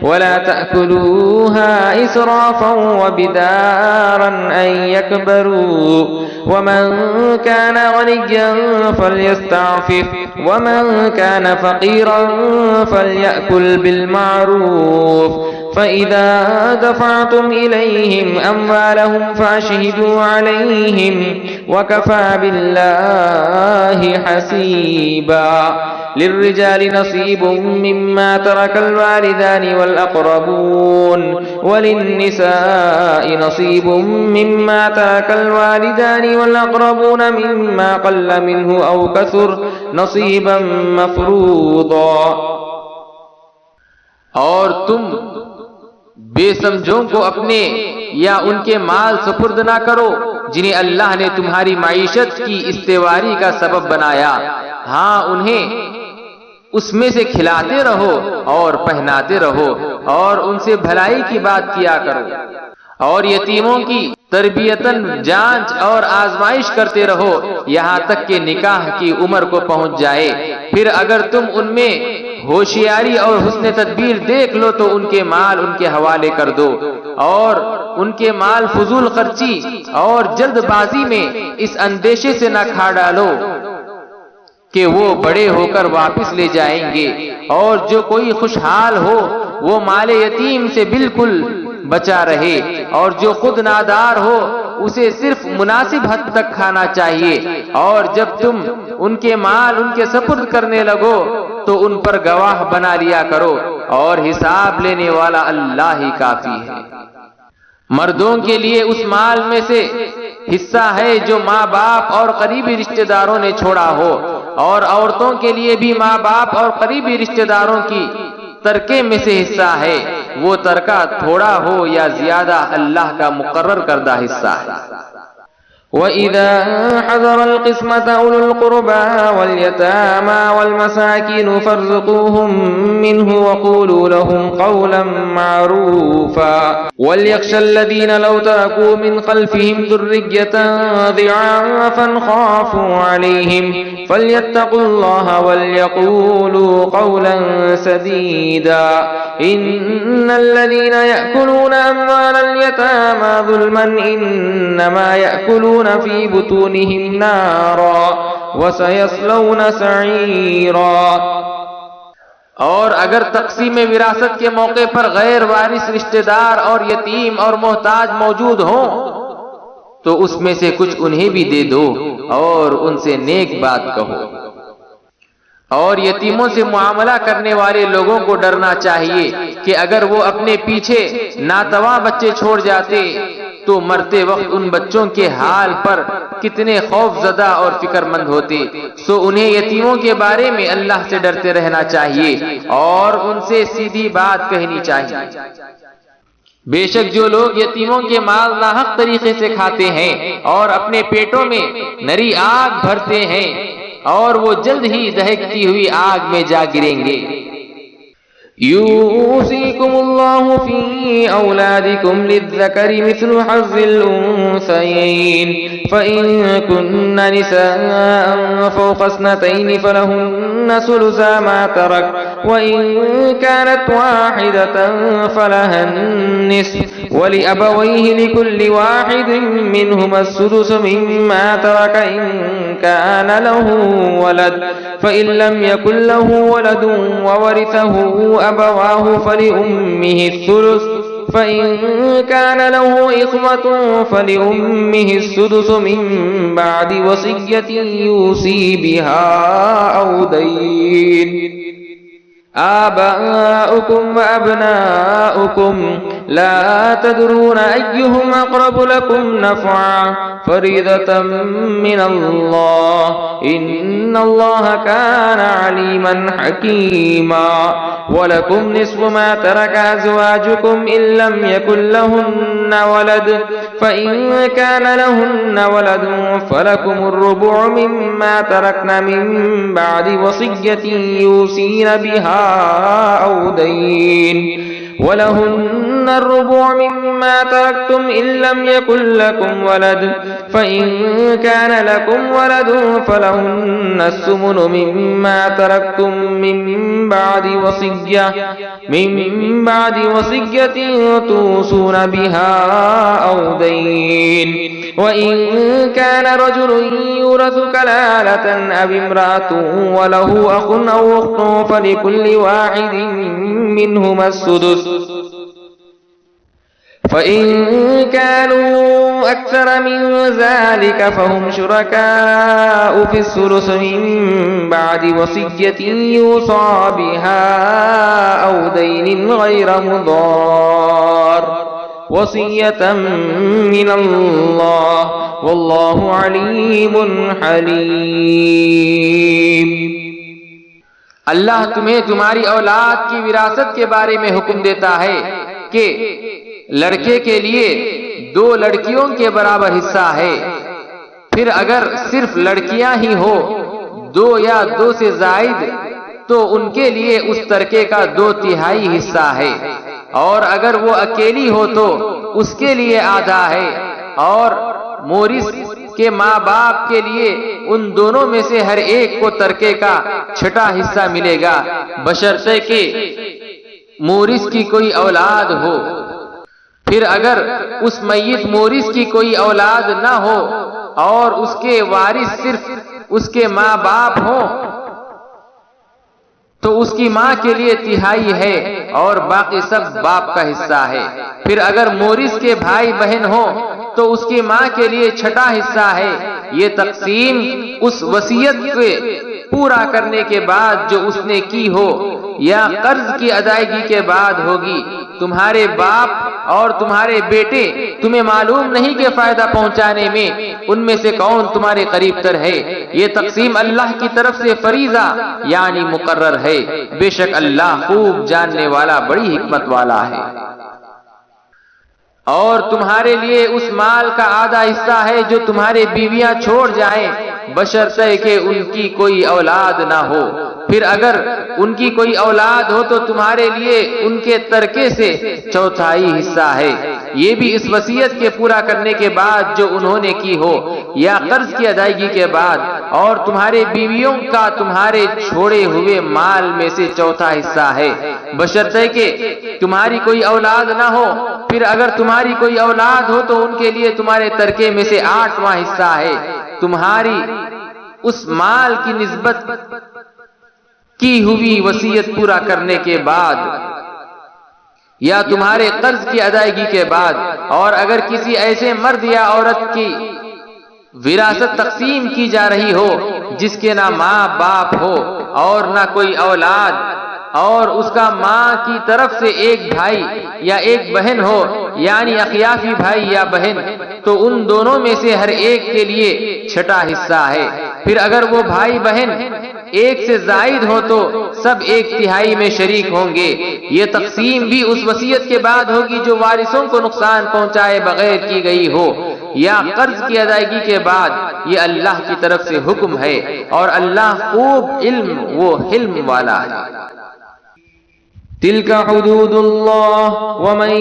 ولا تأكلوها إسرافا وبدارا أن يكبروا ومن كان غنيا فليستعفف ومن كان فقيرا فليأكل بالمعروف فإذا دفعتم إليهم أموالهم فأشهدوا عليهم وكفى بالله حسيبا للرجال نصيب مما ترك الوالدان والأقربون وللنساء نصيب مما ترك الوالدان والأقربون مما قل منه أو كثر نصيبا مفروضا۔ اور تم بے سمجھوں کو اپنے یا ان کے مال سپرد نہ کرو جنہیں اللہ نے تمہاری معیشت کی استواری کا سبب بنایا، ہاں انہیں اس میں سے کھلاتے رہو اور پہناتے رہو اور ان سے بھلائی کی بات کیا کرو، اور یتیموں کی تربیتاً جانچ اور آزمائش کرتے رہو یہاں تک کہ نکاح کی عمر کو پہنچ جائے۔ پھر اگر تم ان میں ہوشیاری اور حسن تدبیر دیکھ لو تو ان کے مال ان کے حوالے کر دو، اور ان کے مال فضول خرچی اور جلد بازی میں اس اندیشے سے نہ کھا ڈالو کہ وہ بڑے ہو کر واپس لے جائیں گے، اور جو کوئی خوشحال ہو وہ مال یتیم سے بالکل بچا رہے، اور جو خود نادار ہو اسے صرف مناسب حد تک کھانا چاہیے، اور جب تم ان کے مال ان کے سپرد کرنے لگو تو ان پر گواہ بنا لیا کرو، اور حساب لینے والا اللہ ہی کافی ہے۔ مردوں کے لیے اس مال میں سے حصہ ہے جو ماں باپ اور قریبی رشتہ داروں نے چھوڑا ہو، اور عورتوں کے لیے بھی ماں باپ اور قریبی رشتہ داروں کی ترکے میں سے حصہ ہے، وہ ترکہ تھوڑا ہو یا زیادہ اللہ کا مقرر کردہ حصہ ہے۔ وَإِذَا حَضَرَ الْقِسْمَةَ أُولُو الْقُرْبَى وَالْيَتَامَى وَالْمَسَاكِينُ فَارْزُقُوهُم مِّنْهُ وَقُولُوا لَهُمْ قَوْلًا مَّعْرُوفًا وَلْيَخْشَ الَّذِينَ لَوْ تَرَكُوا مِنْ خَلْفِهِمْ ذُرِّيَّةً ضِعَافًا خَافُوا عَلَيْهِمْ فَلْيَتَّقُوا اللَّهَ وَلْيَقُولُوا قَوْلًا سَدِيدًا إِنَّ الَّذِينَ يَأْكُلُونَ أَمْوَالَ الْيَتَامَى ظُلْمًا إِنَّمَا يَأْكُلُونَ فِي بُطُونِهِمْ نَارًا وَسَيَصْلَوْنَ سَعِيرًا۔ اور اگر تقسیم وراثت کے موقع پر غیر وارث رشتہ دار اور یتیم اور محتاج موجود ہوں تو اس میں سے کچھ انہیں بھی دے دو اور ان سے نیک بات کہو۔ اور یتیموں سے معاملہ کرنے والے لوگوں کو ڈرنا چاہیے کہ اگر وہ اپنے پیچھے ناتواں بچے چھوڑ جاتے تو مرتے وقت ان بچوں کے حال پر کتنے خوف زدہ اور فکر مند ہوتے۔ سو انہیں یتیموں کے بارے میں اللہ سے ڈرتے رہنا چاہیے اور ان سے سیدھی بات کہنی چاہیے۔ بے شک جو لوگ یتیموں کے مال ناحق طریقے سے کھاتے ہیں اور اپنے پیٹوں میں نری آگ بھرتے ہیں اور وہ جلد ہی دہکتی ہوئی آگ میں جا گریں گے۔ يوصيكم الله في أولادكم للذكر مثل حظ الأنثيين فإن كن نساء فوق اثنتين فلهن ثلثا ما ترك وإن كانت واحدة فلها النصف ولأبويه لكل واحد منهما السدس مما ترك إن كان له ولد فإن لم يكن له ولد وورثه أبواه فلأمه الثلث فإن كان له إخوة فلأمه السدس من بعد وصية يوصي بها أو دين آباؤكم وأبناؤكم لا تدرون أيهم أقرب لكم نفعا فريضة من الله إن الله كان عليما حكيما ولكم نصف ما ترك أزواجكم إن لم يكن لهن ولد فإن كان لهن ولد فلكم الربع مما تركن من بعد وصية يوصين بها أو دين ولهن الربع مما تركتم إن لم يكن لكم ولد فإن كان لكم ولد فلهن الثمن مما تركتم من بعد وصية توصون بها أو دين وإن كان رجل يورث كلالة أو امرأة وله أخ أو أخت فلكل واحد منهما السدس فإن كانوا أكثر من ذلك فهم شركاء في الثلث من بعد وصية يوصى بها أو دين غير مضار وصية من الله والله عليم حليم۔ اللہ تمہیں تمہاری اولاد کی وراثت کے بارے میں حکم دیتا ہے کہ لڑکے کے لیے 2 لڑکیوں کے برابر حصہ ہے، پھر اگر صرف لڑکیاں ہی ہو 2 یا 2 سے زائد تو ان کے لیے اس ترکے کا 2/3 حصہ ہے، اور اگر وہ اکیلی ہو تو اس کے لیے آدھا ہے، اور مورث کے ماں باپ کے لیے ان دونوں میں سے ہر ایک کو ترکے کا 6واں حصہ ملے گا بشرطے کہ مورث کی کوئی اولاد ہو۔ پھر اگر اس میت مورث کی کوئی اولاد نہ ہو اور اس کے وارث صرف اس کے ماں باپ ہوں تو اس کی ماں کے لیے 1/3 ہے اور باقی سب باپ کا حصہ ہے۔ پھر اگر مورث کے بھائی بہن ہوں تو اس کی ماں کے لیے 6واں حصہ ہے۔ یہ تقسیم اس وصیت کے پورا کرنے کے بعد جو اس نے کی ہو یا قرض کی ادائیگی کے بعد ہوگی۔ تمہارے باپ اور تمہارے بیٹے تمہیں معلوم نہیں کہ فائدہ پہنچانے میں ان میں سے کون تمہارے قریب تر ہے۔ یہ تقسیم اللہ کی طرف سے فریضہ یعنی مقرر ہے، بے شک اللہ خوب جاننے والا بڑی حکمت والا ہے۔ اور تمہارے لیے اس مال کا آدھا حصہ ہے جو تمہارے بیویاں چھوڑ جائیں، بشرطے کہ ان کی کوئی اولاد نہ ہو۔ پھر اگر ان کی کوئی اولاد ہو تو تمہارے لیے ان کے ترکے سے چوتھائی حصہ ہے، یہ بھی اس وصیت کے پورا کرنے کے بعد جو انہوں نے کی ہو، یا قرض کی ادائیگی کے بعد، اور تمہارے بیویوں کا تمہارے چھوڑے ہوئے مال میں سے چوتھا حصہ ہے، بشرطے کہ تمہاری کوئی اولاد نہ ہو۔ پھر اگر تمہاری کوئی اولاد ہو تو ان کے لیے تمہارے ترکے میں سے 8واں حصہ ہے، تمہاری اس مال کی نسبت کی ہوئی وصیت پورا کرنے کے بعد یا تمہارے قرض کی ادائیگی کے بعد۔ اور اگر کسی ایسے مرد یا عورت کی وراثت تقسیم کی جا رہی ہو جس کے نہ ماں باپ ہو اور نہ کوئی اولاد، اور اس کا ماں کی طرف سے ایک بھائی یا ایک بہن ہو، یعنی اخیافی بھائی یا بہن، تو ان دونوں میں سے ہر ایک کے لیے چھٹا حصہ ہے۔ پھر اگر وہ بھائی بہن ایک سے زائد ہو تو سب 1/3 میں شریک ہوں گے۔ یہ تقسیم بھی اس وصیت کے بعد ہوگی جو وارثوں کو نقصان پہنچائے بغیر کی گئی ہو، یا قرض کی ادائیگی کے بعد۔ یہ اللہ کی طرف سے حکم ہے، اور اللہ خوب علم و حلم والا ہے۔ تلك حدود الله ومن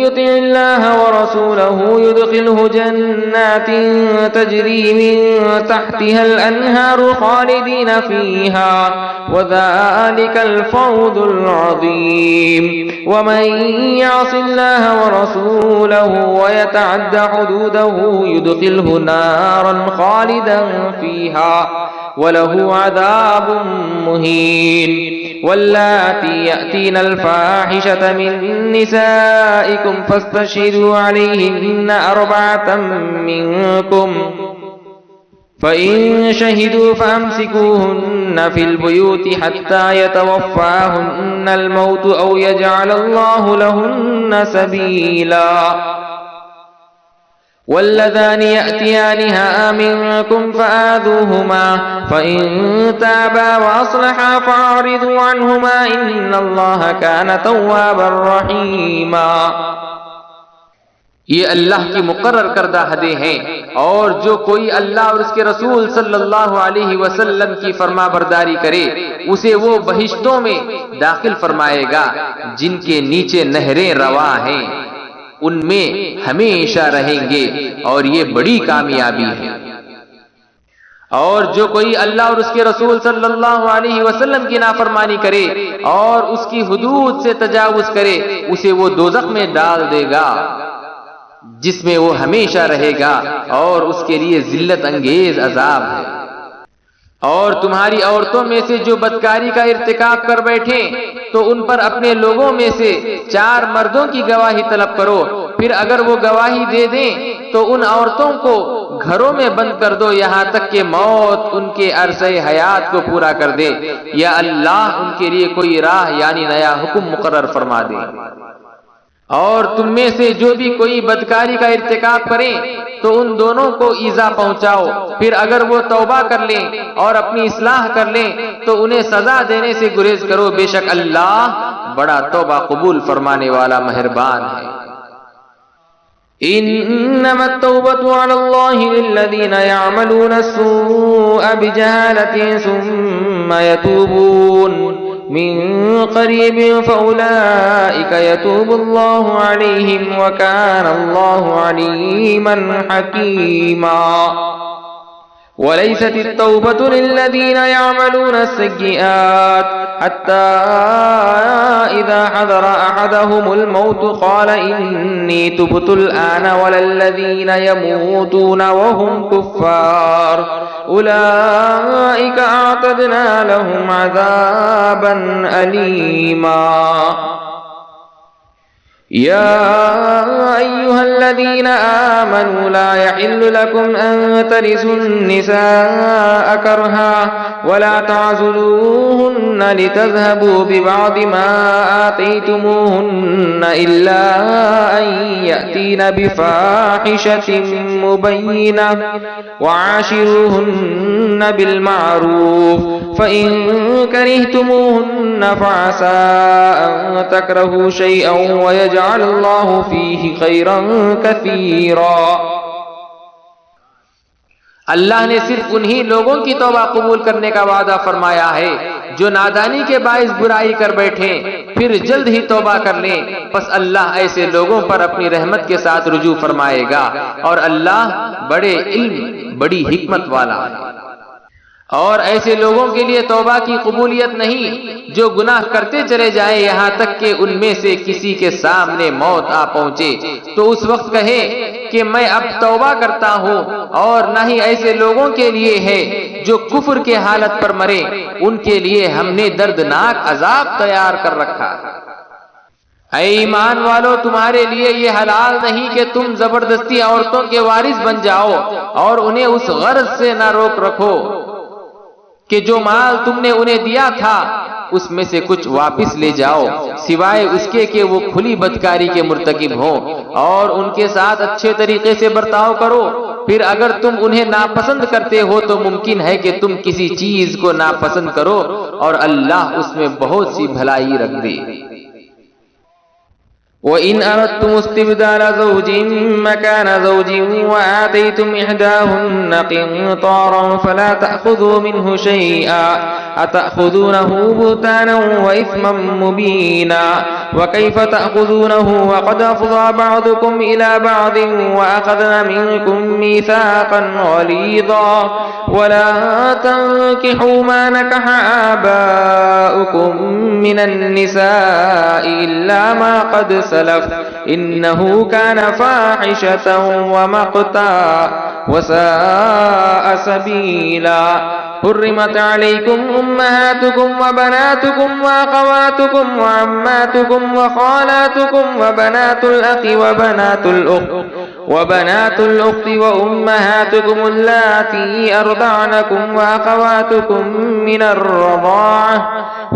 يطع الله ورسوله يدخله جنات تجري من تحتها الأنهار خالدين فيها وذلك الفوز العظيم ومن يعص الله ورسوله ويتعد حدوده يدخله نارا خالدا فيها وله عذاب مهين واللاتي يأتين الفاحشة من نسائكم فاستشهدوا عليهن 4 منكم فإن شهدوا فأمسكوهن في البيوت حتى يتوفاهن الموت أو يجعل الله لهن سبيلا واللذان يأتيانها منكم فآذوهما فإن تابا وأصلحا فأعرضوا عنهما إن الله كان توابا رحيما۔ یہ اللہ کی مقرر کردہ حدیں ہیں، اور جو کوئی اللہ اور اس کے رسول صلی اللہ علیہ وسلم کی فرما برداری کرے اسے وہ بہشتوں میں داخل فرمائے گا جن کے نیچے نہریں رواں ہیں، ان میں ہمیشہ رہیں گے، اور یہ بڑی کامیابی ہے۔ اور جو کوئی اللہ اور اس کے رسول صلی اللہ علیہ وسلم کی نافرمانی کرے اور اس کی حدود سے تجاوز کرے اسے وہ دوزخ میں ڈال دے گا جس میں وہ ہمیشہ رہے گا، اور اس کے لیے ذلت انگیز عذاب ہے۔ اور تمہاری عورتوں میں سے جو بدکاری کا ارتکاب کر بیٹھے تو ان پر اپنے لوگوں میں سے 4 مردوں کی گواہی طلب کرو، پھر اگر وہ گواہی دے دیں تو ان عورتوں کو گھروں میں بند کر دو یہاں تک کہ موت ان کے عرصہ حیات کو پورا کر دے، یا اللہ ان کے لیے کوئی راہ یعنی نیا حکم مقرر فرما دے۔ اور تم میں سے جو بھی کوئی بدکاری کا ارتکاب کریں تو ان دونوں کو ایذا پہنچاؤ، پھر اگر وہ توبہ کر لیں اور اپنی اصلاح کر لیں تو انہیں سزا دینے سے گریز کرو، بے شک اللہ بڑا توبہ قبول فرمانے والا مہربان ہے۔ انما التوبة على الله للذين يعملون السوء بجهالة ثم يتوبون من قريب فأولئك يتوب الله عليهم وكان الله عليما حكيما۔ وليست التوبة للذين يعملون السيئات حتى إذا حضر أحدهم الموت قال إني تبت الآن ولا الذين يموتون وهم كفار أولئك أعتدنا لهم عذابا أليما۔ يا أيها الذين آمنوا لا يحل لكم أن ترثوا النساء كرها ولا تعزلوهن لتذهبوا ببعض ما آتيتموهن إلا أن يأتين بفاحشة مبينة وعاشروهن بالمعروف فإن كرهتموهن فعسى أن تكرهوا شيئا ويجعل ويجعل الله فيه خيرا كثيرا۔ اللہ نے صرف انہی لوگوں کی توبہ قبول کرنے کا وعدہ فرمایا ہے جو نادانی کے باعث برائی کر بیٹھیں پھر جلد ہی توبہ کر لیں، پس اللہ ایسے لوگوں پر اپنی رحمت کے ساتھ رجوع فرمائے گا، اور اللہ بڑے علم بڑی حکمت والا ہے۔ اور ایسے لوگوں کے لیے توبہ کی قبولیت نہیں جو گناہ کرتے چلے جائیں یہاں تک کہ ان میں سے کسی کے سامنے موت آ پہنچے تو اس وقت کہے کہ میں اب توبہ کرتا ہوں، اور نہ ہی ایسے لوگوں کے لیے ہے جو کفر کے حالت پر مرے، ان کے لیے ہم نے دردناک عذاب تیار کر رکھا۔ اے ایمان والو، تمہارے لیے یہ حلال نہیں کہ تم زبردستی عورتوں کے وارث بن جاؤ، اور انہیں اس غرض سے نہ روک رکھو کہ جو مال تم نے انہیں دیا تھا اس میں سے کچھ واپس لے جاؤ، سوائے اس کے کہ وہ کھلی بدکاری کے مرتکب ہوں، اور ان کے ساتھ اچھے طریقے سے برتاؤ کرو۔ پھر اگر تم انہیں ناپسند کرتے ہو تو ممکن ہے کہ تم کسی چیز کو ناپسند کرو، اور اللہ اس میں بہت سی بھلائی رکھ دے۔ وَإِنْ أَرَدْتُمُ اسْتِبْدَالَ زَوْجٍ مَّكَانَ زَوْجٍ وَآتَيْتُمْ إِحْدَاهُنَّ قِنطَارًا فَلَا تَأْخُذُوا مِنْهُ شَيْئًا أَتَأْخُذُونَهُ بُهْتَانًا وَإِثْمًا مُّبِينًا وَكَيْفَ تَأْخُذُونَهُ وَقَدْ أَفْضَىٰ بَعْضُكُمْ إِلَىٰ بَعْضٍ وَأَخَذْنَ مِنكُم مِّيثَاقًا غَلِيظًا وَلَا تَنكِحُوا مَا نَكَحَ آبَاؤُكُم مِّنَ النِّسَاءِ إِلَّا مَا قَدْ سَلَفَ إِنَّهُ كَانَ فَاحِشَةً وَمَقْتًا وَسَاءَ سَبِيلًا۔ حرمت علیکم امہاتکم وبناتکم واخواتکم وعماتکم وخالاتکم وبنات الاخ وبنات الاخت وامہاتکم اللاتی ارضعنکم واخواتکم من الرضاعہ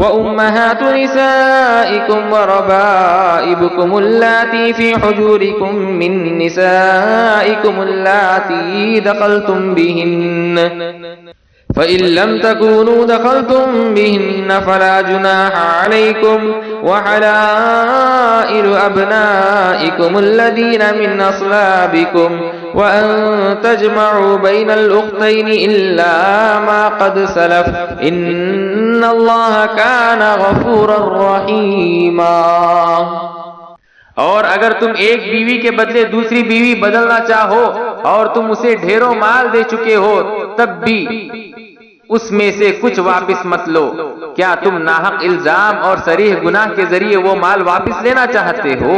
وامہات نسائکم وربائبکم اللاتی فی حجورکم من نسائکم اللاتی دخلتم بہن فَإِن لَّمْ تَكُونُوا دَخَلْتُم بِهِنَّ فَلَا جُنَاحَ عَلَيْكُمْ وَحَلَائِلُ أَبْنَائِكُمُ الَّذِينَ مِنْ أَصْلَابِكُمْ وَأَن تَجْمَعُوا بَيْنَ الْأُخْتَيْنِ إِلَّا مَا قَدْ سَلَفَ إِنَّ اللَّهَ كَانَ غَفُورًا رَّحِيمًا۔ اور اگر تم ایک بیوی کے بدلے دوسری بیوی بدلنا چاہو اور تم اسے ڈھیروں مال دے چکے ہو تب بھی اس میں سے کچھ واپس مت لو۔ کیا تم ناحق الزام اور صریح گناہ کے ذریعے وہ مال واپس لینا چاہتے ہو؟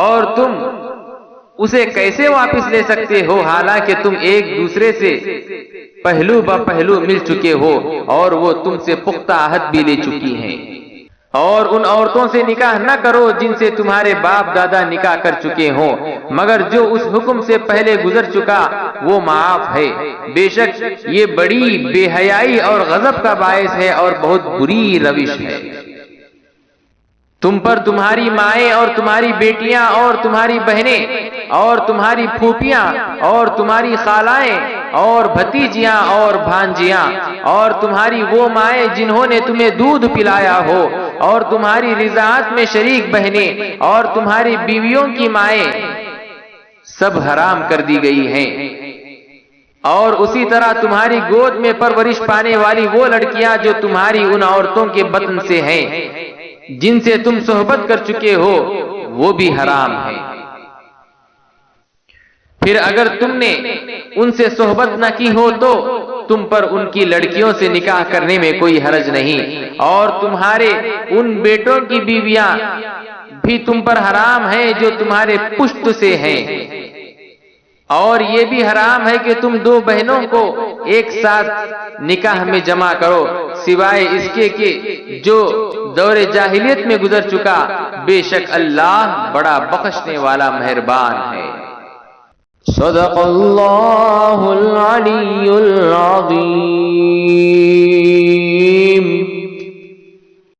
اور تم اسے کیسے واپس لے سکتے ہو حالانکہ تم ایک دوسرے سے پہلو بہ پہلو مل چکے ہو اور وہ تم سے پختہ عہد بھی لے چکی ہیں۔ اور ان عورتوں سے نکاح نہ کرو جن سے تمہارے باپ دادا نکاح کر چکے ہوں، مگر جو اس حکم سے پہلے گزر چکا وہ معاف ہے۔ بے شک یہ بڑی بے حیائی اور غضب کا باعث ہے اور بہت بری روش ہے۔ تم پر تمہاری مائیں اور تمہاری بیٹیاں اور تمہاری بہنیں اور تمہاری پھوپھیاں اور تمہاری خالائیں اور بھتیجیاں اور بھانجیاں اور تمہاری وہ مائیں جنہوں نے تمہیں دودھ پلایا ہو اور تمہاری رضاعت میں شریک بہنیں اور تمہاری بیویوں کی مائیں سب حرام کر دی گئی ہیں۔ اور اسی طرح تمہاری گود میں پرورش پانے والی وہ لڑکیاں جو تمہاری ان عورتوں کے بطن سے ہیں جن سے تم صحبت کر چکے ہو وہ بھی حرام ہے۔ پھر اگر تم نے ان سے صحبت نہ کی ہو تو تم پر ان کی لڑکیوں سے نکاح کرنے میں کوئی حرج نہیں، اور تمہارے ان بیٹوں کی بیویاں بھی تم پر حرام ہیں جو تمہارے پشت سے ہیں، اور یہ بھی حرام ہے کہ تم دو بہنوں کو ایک ساتھ نکاح میں جمع کرو سوائے اس کے کہ جو دور جاہلیت میں گزر چکا، بے شک اللہ بڑا بخشنے والا مہربان ہے۔ صدق اللہ العلی العظیم۔